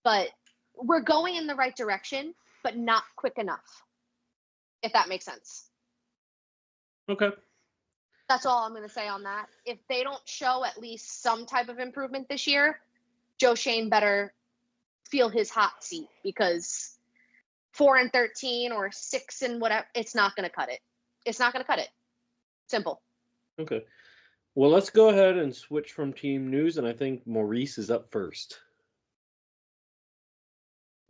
But we're going in the right direction, but not quick enough, if that makes sense. Okay. That's all I'm going to say on that. If they don't show at least some type of improvement this year, Joe Shane better feel his hot seat, because 4-13 or 6 and whatever, it's not going to cut it. It's not going to cut it. Simple. Okay. Well, let's go ahead and switch from team news, and I think Maurice is up first.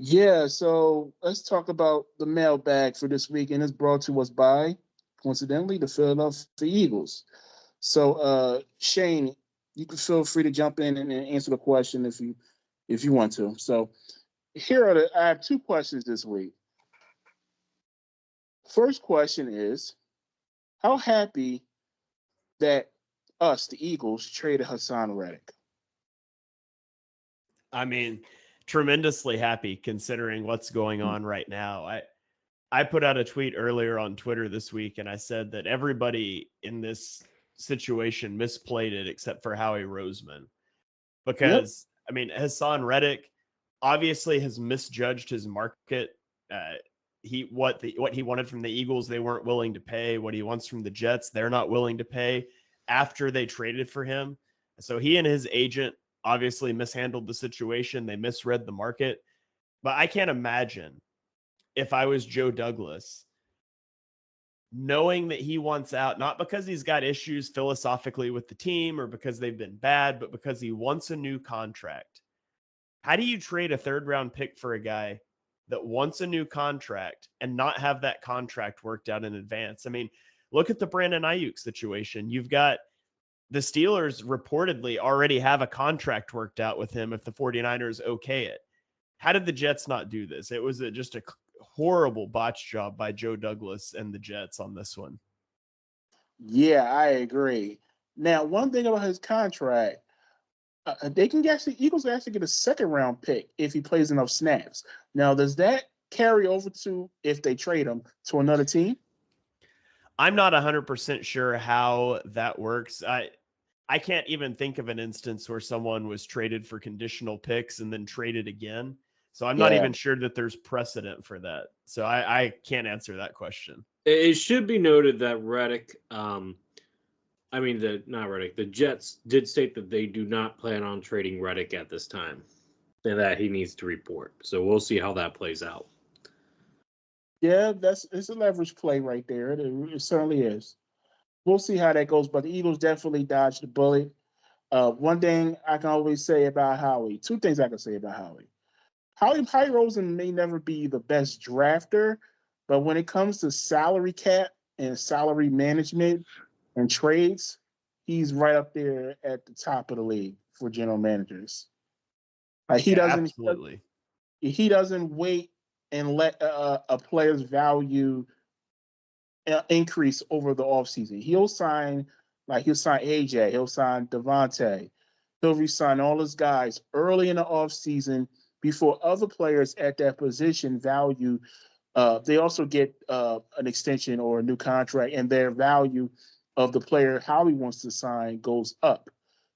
Yeah, so let's talk about the mailbag for this week, and it's brought to us by, coincidentally, the Philadelphia Eagles. So, Shane, you can feel free to jump in and answer the question if you want to. So, I have 2 questions this week. First question is, how happy that us, the Eagles, traded Hassan Reddick? I mean, tremendously happy considering what's going on right now. I put out a tweet earlier on Twitter this week, and I said that everybody in this situation misplayed it except for Howie Roseman. Because, yep. I mean, Hassan Reddick obviously has misjudged his market. What he wanted from the Eagles, they weren't willing to pay. What he wants from the Jets, they're not willing to pay after they traded for him. So he and his agent obviously mishandled the situation. They misread the market. But I can't imagine, if I was Joe Douglas, knowing that he wants out, not because he's got issues philosophically with the team or because they've been bad, but because he wants a new contract. How do you trade a 3rd-round pick for a guy that wants a new contract and not have that contract worked out in advance? I mean, look at the Brandon Ayuk situation. You've got the Steelers reportedly already have a contract worked out with him if the 49ers okay it. How did the Jets not do this? It was just a horrible botch job by Joe Douglas and the Jets on this one. Yeah, I agree. Now, one thing about his contract, Eagles can actually get a 2nd-round pick if he plays enough snaps. Now, does that carry over to if they trade him to another team? I'm not 100% sure how that works. I can't even think of an instance where someone was traded for conditional picks and then traded again. So I'm not even sure that there's precedent for that. So I can't answer that question. It should be noted that the Jets did state that they do not plan on trading Reddick at this time, and that he needs to report. So we'll see how that plays out. Yeah, it's a leverage play right there. It certainly is. We'll see how that goes, but the Eagles definitely dodged the bullet. One thing I can always say about Howie, two things I can say about Howie. Howie Roseman may never be the best drafter, but when it comes to salary cap and salary management and trades, he's right up there at the top of the league for general managers. Absolutely. He doesn't wait and let a player's value increase over the offseason. He'll sign AJ, he'll sign Devontae, he'll re-sign all his guys early in the offseason before other players at that position value. They also get an extension or a new contract, and their value of the player Howie wants to sign goes up.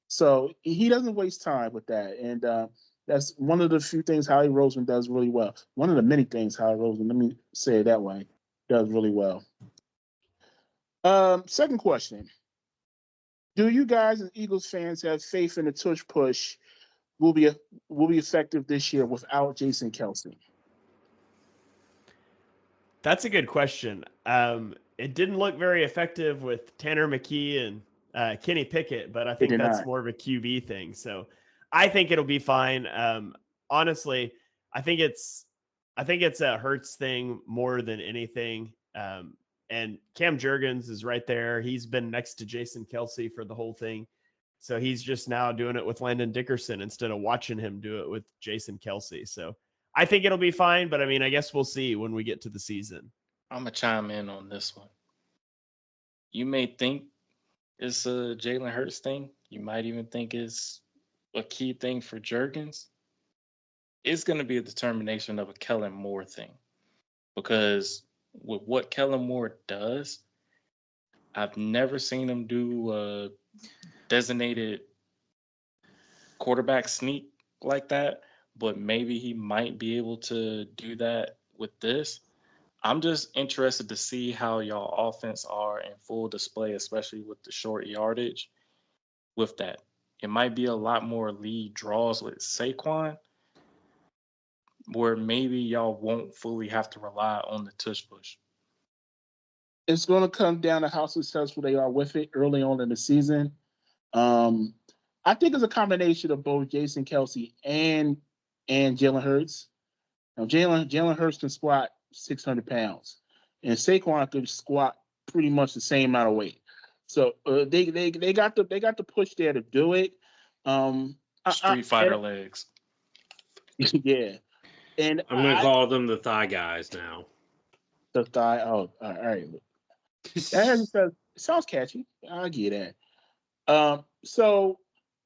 So he doesn't waste time with that, and that's one of the few things Howie Roseman does really well. One of the many things Howie Roseman, let me say it that way, does really well. Second question. Do you guys as Eagles fans have faith in the tush push will be effective this year without Jason Kelce? That's a good question. It didn't look very effective with Tanner McKee and Kenny Pickett, but I think that's more of a QB thing. So I think it'll be fine. Honestly, I think it's a Hurts thing more than anything. And Cam Jurgens is right there. He's been next to Jason Kelce for the whole thing. So he's just now doing it with Landon Dickerson instead of watching him do it with Jason Kelce. So I think it'll be fine, but I guess we'll see when we get to the season. I'm going to chime in on this one. You may think it's a Jalen Hurts thing. You might even think it's a key thing for Jurgens. It's going to be a determination of a Kellen Moore thing. Because with what Kellen Moore does, I've never seen him do a designated quarterback sneak like that, but maybe he might be able to do that with this. I'm just interested to see how y'all offense are in full display, especially with the short yardage. With that, it might be a lot more lead draws with Saquon, where maybe y'all won't fully have to rely on the tush push. It's going to come down to how successful they are with it early on in the season. I think it's a combination of both Jason Kelce and Jalen Hurts. Now, Jalen Hurts can squat 600 pounds, and Saquon could squat pretty much the same amount of weight. So they got the push there to do it. Street Fighter legs. Yeah, and I'm gonna call them the thigh guys now. The thigh. Oh, all right. That sounds catchy. I get that. So,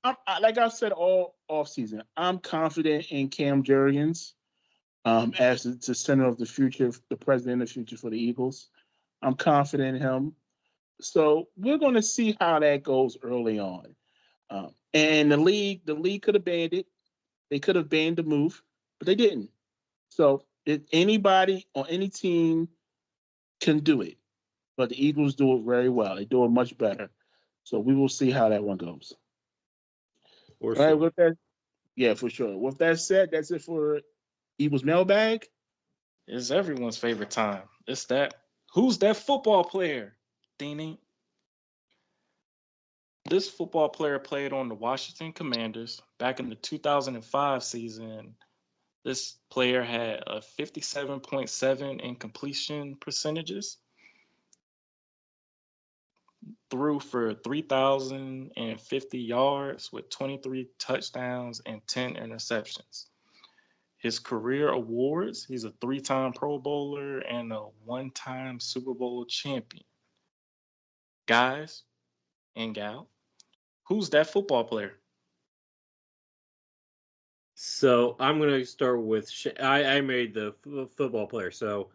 like I said all off season, I'm confident in Cam Jurgens as the center of the future, the president of the future for the Eagles. I'm confident in him. So we're going to see how that goes early on. And the league could have banned it. They could have banned the move, but they didn't. So anybody on any team can do it, but the Eagles do it very well. They do it much better. So we will see how that one goes. All right, with that, yeah, for sure. With that said, that's it for Eagles mailbag. It's everyone's favorite time. It's that. Who's that football player? Ding. This football player played on the Washington Commanders back in the 2005 season. This player had a 57.7 in completion percentages, threw for 3,050 yards with 23 touchdowns and 10 interceptions. His career awards, he's a 3-time Pro Bowler and a 1-time Super Bowl champion. Guys and gal, who's that football player? So I'm going to start with I made the football player, so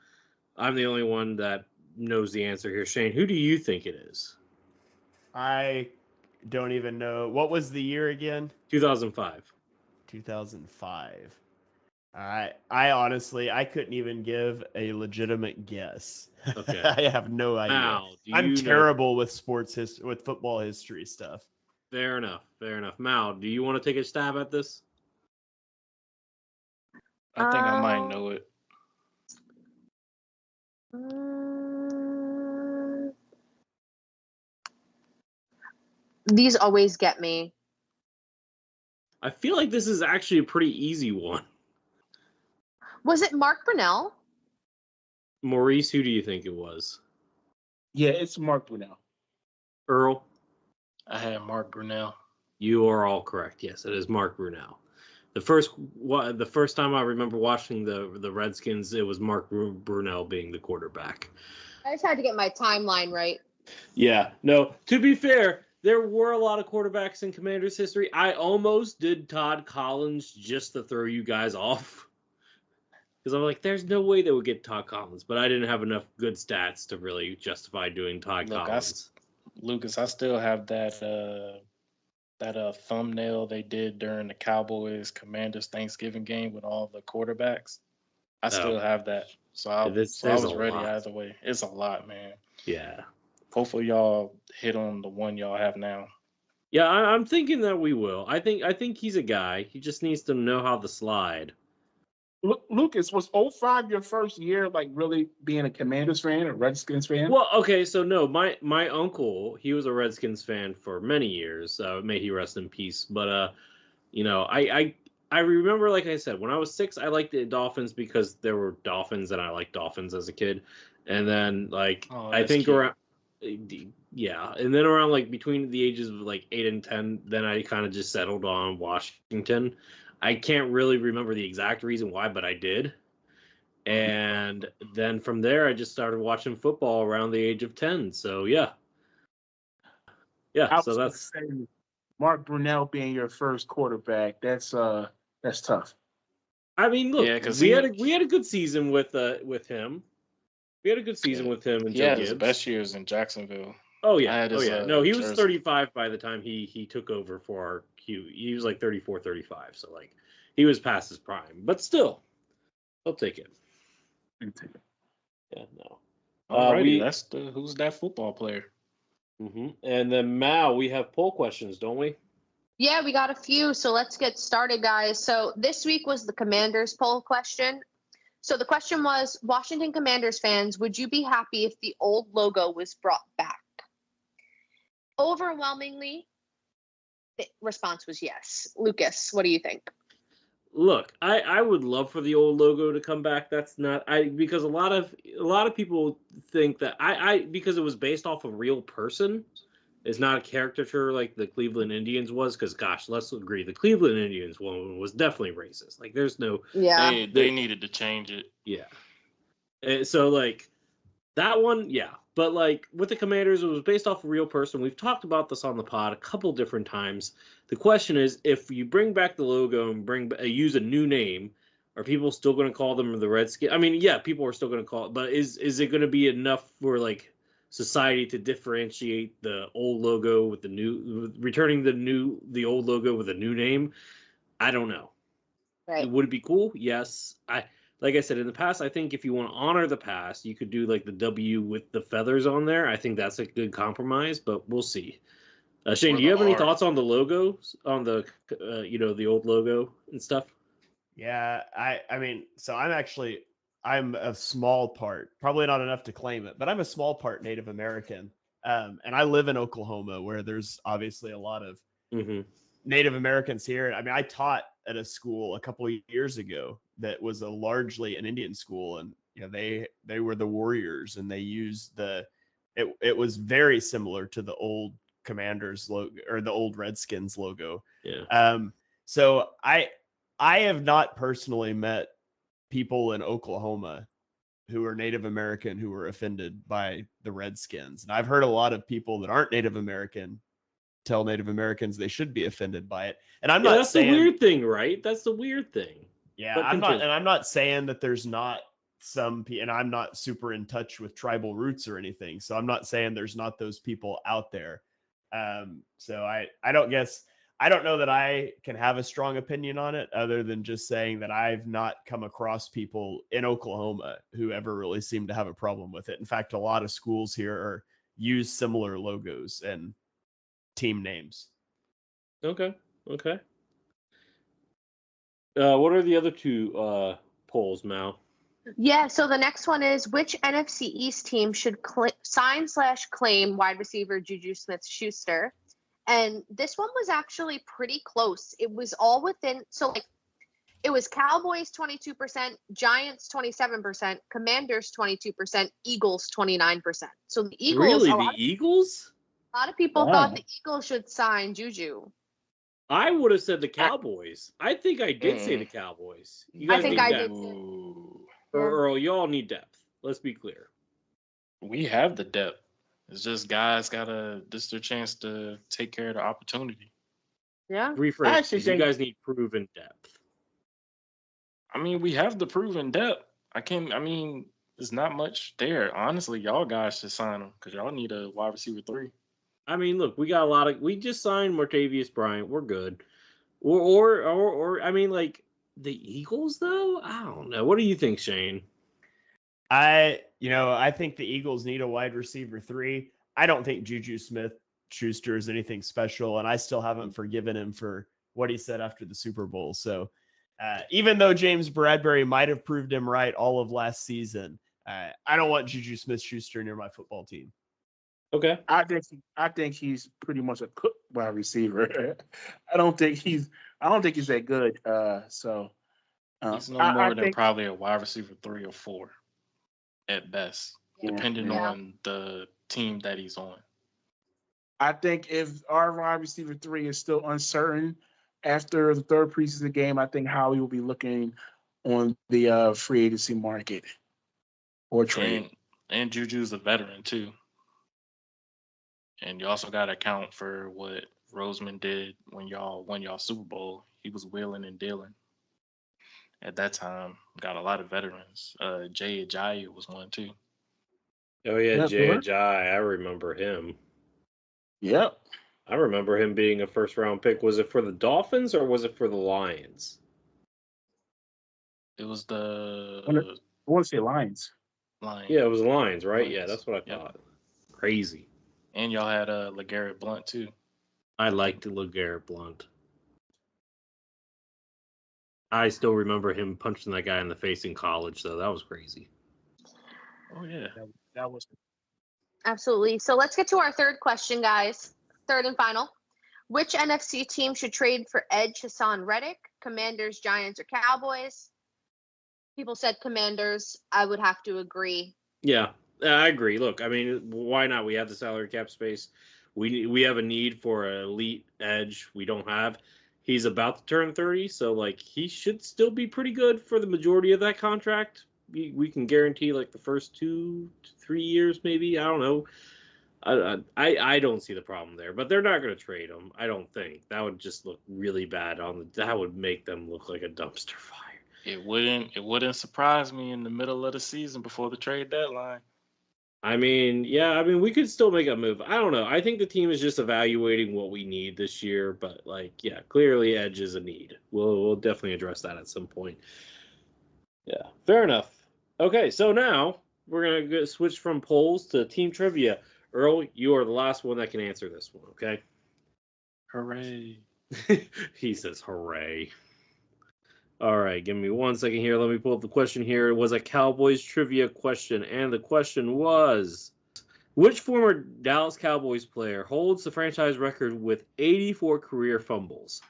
I'm the only one that knows the answer here. Shane, who do you think it is? I don't even know. What was the year again? 2005. 2005. I honestly, I couldn't even give a legitimate guess. Okay. I have no idea. Mal, I'm terrible with with football history stuff. Fair enough. Mal, do you want to take a stab at this? I think I might know it. These always get me. I feel like this is actually a pretty easy one. Was it Mark Brunell? Maurice, who do you think it was? Yeah, it's Mark Brunell. Earl? I had Mark Brunell. You are all correct. Yes, it is Mark Brunell. The first time I remember watching the Redskins, it was Mark Brunell being the quarterback. I just had to get my timeline right. Yeah, no, to be fair, there were a lot of quarterbacks in Commanders history. I almost did Todd Collins just to throw you guys off. Because I'm like, there's no way they would get Todd Collins, but I didn't have enough good stats to really justify doing Todd Collins. Lucas, I still have that thumbnail they did during the Cowboys Commanders Thanksgiving game with all the quarterbacks. I still have that. So I was ready either way. It's a lot, man. Yeah. Hopefully y'all hit on the one y'all have now. Yeah, I'm thinking that we will. I think he's a guy. He just needs to know how to slide. Lucas, was 2005 your first year, like really being a Commanders fan or Redskins fan? Well, okay, so no, my uncle, he was a Redskins fan for many years. May he rest in peace. But I remember, like I said, when I was 6, I liked the Dolphins because there were Dolphins, and I liked Dolphins as a kid. And then I think cute. around and then around like between the ages of like 8 and 10, then I kind of just settled on Washington. I can't really remember the exact reason why, but I did. And then from there, I just started watching football around the age of 10. So, yeah. Yeah, so that's... Mark Brunell being your first quarterback, that's tough. I mean, look, yeah, we had a good season with him. We had a good season with him and Joe Gibbs. He had his best years in Jacksonville. Oh, yeah. No, he was jersey. 35 by the time he took over for our Q. He was like 34, 35. So, like, he was past his prime. But still, I'll take it. Yeah, no. Alrighty, who's that football player? Mm-hmm. And then, Mal, we have poll questions, don't we? Yeah, we got a few. So let's get started, guys. So this week was the Commanders poll question. So the question was, Washington Commanders fans, would you be happy if the old logo was brought back? Overwhelmingly, the response was yes. Lucas, what do you think? Look, I would love for the old logo to come back. That's not because a lot of people think that because it was based off a real person, is not a caricature like the Cleveland Indians was. Because gosh, let's agree, the Cleveland Indians one was definitely racist. Like, there's no they needed to change it. Yeah, and so like that one, yeah. But like with the Commanders, it was based off a real person. We've talked about this on the pod a couple different times. The question is, if you bring back the logo and use a new name, are people still going to call them the Redskins? I mean, yeah, people are still going to call it, but is it going to be enough for like society to differentiate the old logo with the new, returning the old logo with a new name? I don't know. Right. Would it be cool? Yes. Like I said, in the past, I think if you want to honor the past, you could do like the W with the feathers on there. I think that's a good compromise, but we'll see. Shane, do you have any thoughts on the logos, on the the old logo and stuff? Yeah, I mean, so I'm a small part, probably not enough to claim it, but I'm a small part Native American. And I live in Oklahoma, where there's obviously a lot of Native Americans here. I mean, I taught at a school a couple of years ago that was largely an Indian school, and they were the warriors, and they used it was very similar to the old Commanders logo or the old Redskins logo. Yeah. So I have not personally met people in Oklahoma who are Native American who were offended by the Redskins. And I've heard a lot of people that aren't Native American tell Native Americans they should be offended by it. And I'm not saying that's the weird thing, right? That's the weird thing. Yeah, I'm not saying that there's not and I'm not super in touch with tribal roots or anything. So I'm not saying there's not those people out there. So I don't know that I can have a strong opinion on it other than just saying that I've not come across people in Oklahoma who ever really seem to have a problem with it. In fact, a lot of schools here use similar logos and team names. Okay. What are the other two polls, Mal? Yeah, so the next one is which NFC East team should sign/claim wide receiver Juju Smith-Schuster? And this one was actually pretty close. It was all within, so like it was Cowboys 22%, Giants 27%, Commanders 22%, Eagles 29%. So the Eagles, Really, the Eagles? A lot of people Wow. thought the Eagles should sign Juju. I would have said the Cowboys. I think I did say the Cowboys. You guys I think need I depth. did too. Earl, y'all need depth. Let's be clear. We have the depth. It's just guys this is their chance to take care of the opportunity. Yeah. Rephrase, I actually you think- guys need proven depth. I mean, we have the proven depth. There's not much there. Honestly, y'all guys should sign them because y'all need a wide receiver 3. I mean, look, we got we just signed Martavius Bryant. We're good. Or I mean, like the Eagles though? I don't know. What do you think, Shane? I think the Eagles need a wide receiver 3. I don't think Juju Smith-Schuster is anything special, and I still haven't forgiven him for what he said after the Super Bowl. So even though James Bradbury might have proved him right all of last season, I don't want Juju Smith-Schuster near my football team. Okay. I think he's pretty much a cook wide receiver. I don't think he's that good. He's no more than probably a wide receiver 3 or 4 at best, depending on the team that he's on. I think if our wide receiver 3 is still uncertain after the third preseason game, I think Howie will be looking on the free agency market or trade. And Juju's a veteran too. And you also got to account for what Roseman did when y'all won y'all Super Bowl. He was wheeling and dealing. At that time, got a lot of veterans. Jay Ajayi was one too. Oh yeah, Yeah, Jay sure. Ajayi. I remember him. Yep. I remember him being a first-round pick. Was it for the Dolphins or was it for the Lions? It was the I want to say Lions. Lions. Yeah, it was the Lions, right? Lions. Yeah, that's what I Yep. thought. Crazy. And y'all had LeGarrette Blount too. I liked LeGarrette Blount. I still remember him punching that guy in the face in college, though. That was crazy. Oh yeah. That was Absolutely. So let's get to our third question, guys. Third and final. Which NFC team should trade for edge Hassan Reddick? Commanders, Giants, or Cowboys? People said Commanders. I would have to agree. Yeah, I agree. Look, I mean, why not? We have the salary cap space. We have a need for an elite edge. We don't have. He's about to turn 30, so like he should still be pretty good for the majority of that contract. We can guarantee like the first 2 to 3 years, maybe. I don't know. I don't see the problem there, but they're not going to trade him. I don't think that would just look really bad that would make them look like a dumpster fire. It wouldn't surprise me in the middle of the season before the trade deadline. I mean, yeah, we could still make a move. I don't know. I think the team is just evaluating what we need this year, but like, yeah, clearly edge is a need. We'll definitely address that at some point. Yeah, fair enough. Okay, so now we're gonna switch from polls to team trivia. Earl, you are the last one that can answer this one. Okay. Hooray! He says, "Hooray." All right, give me 1 second here. Let me pull up the question here. It was a Cowboys trivia question, and the question was, which former Dallas Cowboys player holds the franchise record with 84 career fumbles?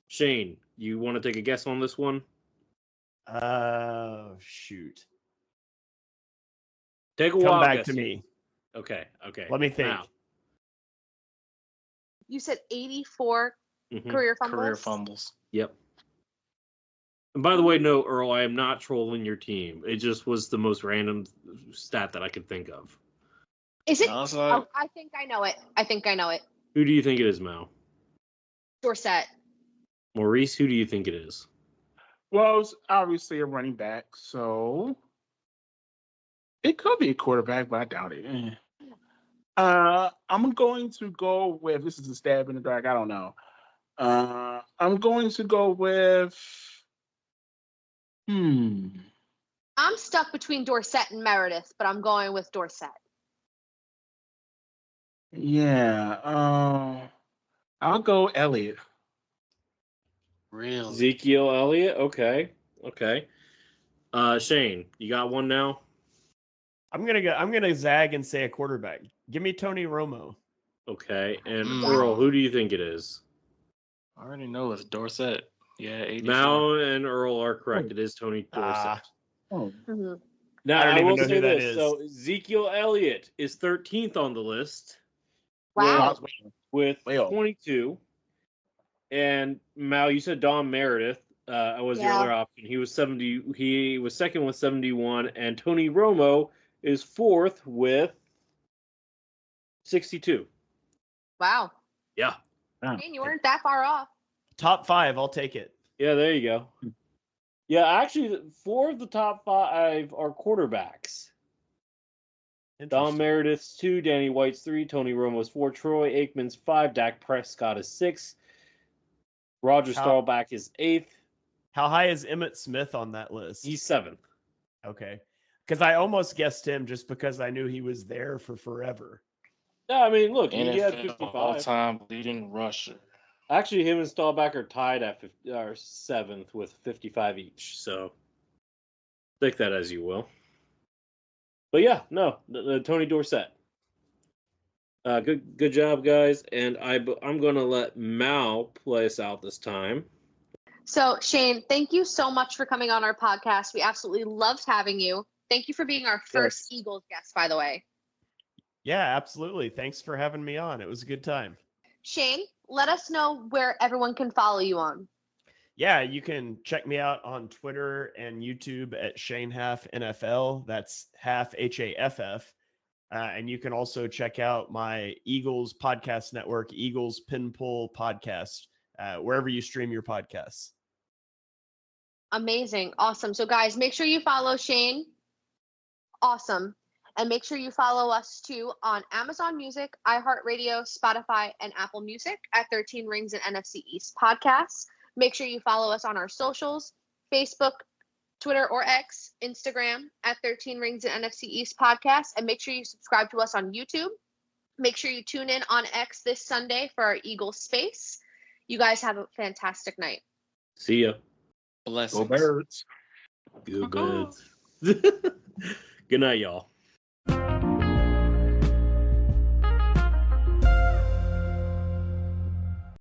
Shane, you want to take a guess on this one? Shoot. Take a Come wild back guess. to me. Okay. Let me think. Now. You said 84 career fumbles? Career fumbles. Yep. And by the way, no, Earl, I am not trolling your team. It just was the most random stat that I could think of. Is it? No, it's like- I think I know it. Who do you think it is, Mal? Dorsett. Maurice, who do you think it is? Well, it's obviously a running back, so it could be a quarterback, but I doubt it. I'm going to go with, this is a stab in the dark. I don't know. I'm going to go with. I'm stuck between Dorsett and Meredith, but I'm going with Dorsett. Yeah. I'll go Elliott. Really? Ezekiel Elliott. Okay. Shane, you got one now? I'm gonna zag and say a quarterback. Give me Tony Romo. Okay. And Mm. Earl, who do you think it is? I already know it's Dorsett. Yeah, 84. Mal and Earl are correct. It is Tony Dorsett. Oh. Mm-hmm. Now, I don't I even will know say who that this. is. So, Ezekiel Elliott is 13th on the list Wow. with Well. 22. And Mal, you said Don Meredith was the Yeah. other option. He was 70. He was second with 71. And Tony Romo is fourth with 62. Wow. Yeah. Shane, you weren't that far off. Top 5, I'll take it. Yeah, there you go. Yeah, actually, 4 of the top 5 are quarterbacks. Don Interesting. Meredith's 2, Danny White's 3, Tony Romo's 4, Troy Aikman's 5, Dak Prescott is 6, Roger Staubach is 8th. How high is Emmitt Smith on that list? He's 7th. Okay. Because I almost guessed him just because I knew he was there for forever. Yeah, I mean, look, he had NFL 55. all-time leading rusher. Actually, him and Staubach are tied at 7th with 55 each. So take that as you will. But yeah, no, Tony Dorsett. Good job, guys. And I'm going to let Mal play us out this time. So, Shane, thank you so much for coming on our podcast. We absolutely loved having you. Thank you for being our first Eagles guest, by the way. Yeah, absolutely. Thanks for having me on. It was a good time. Shane, let us know where everyone can follow you on. Yeah, you can check me out on Twitter and YouTube at Shane Haff NFL. That's Haff, Haff. And you can also check out my Eagles podcast network, Eagles Pinpull Podcast, wherever you stream your podcasts. Amazing. Awesome. So, guys, make sure you follow Shane. Awesome. And make sure you follow us too on Amazon Music, iHeartRadio, Spotify, and Apple Music at 13 Rings and NFC East Podcasts. Make sure you follow us on our socials, Facebook, Twitter or X, Instagram at 13 Rings and NFC East Podcasts. And make sure you subscribe to us on YouTube. Make sure you tune in on X this Sunday for our Eagles Space. You guys have a fantastic night. See ya. Blessings. Go Birds. Good birds. Good night, y'all.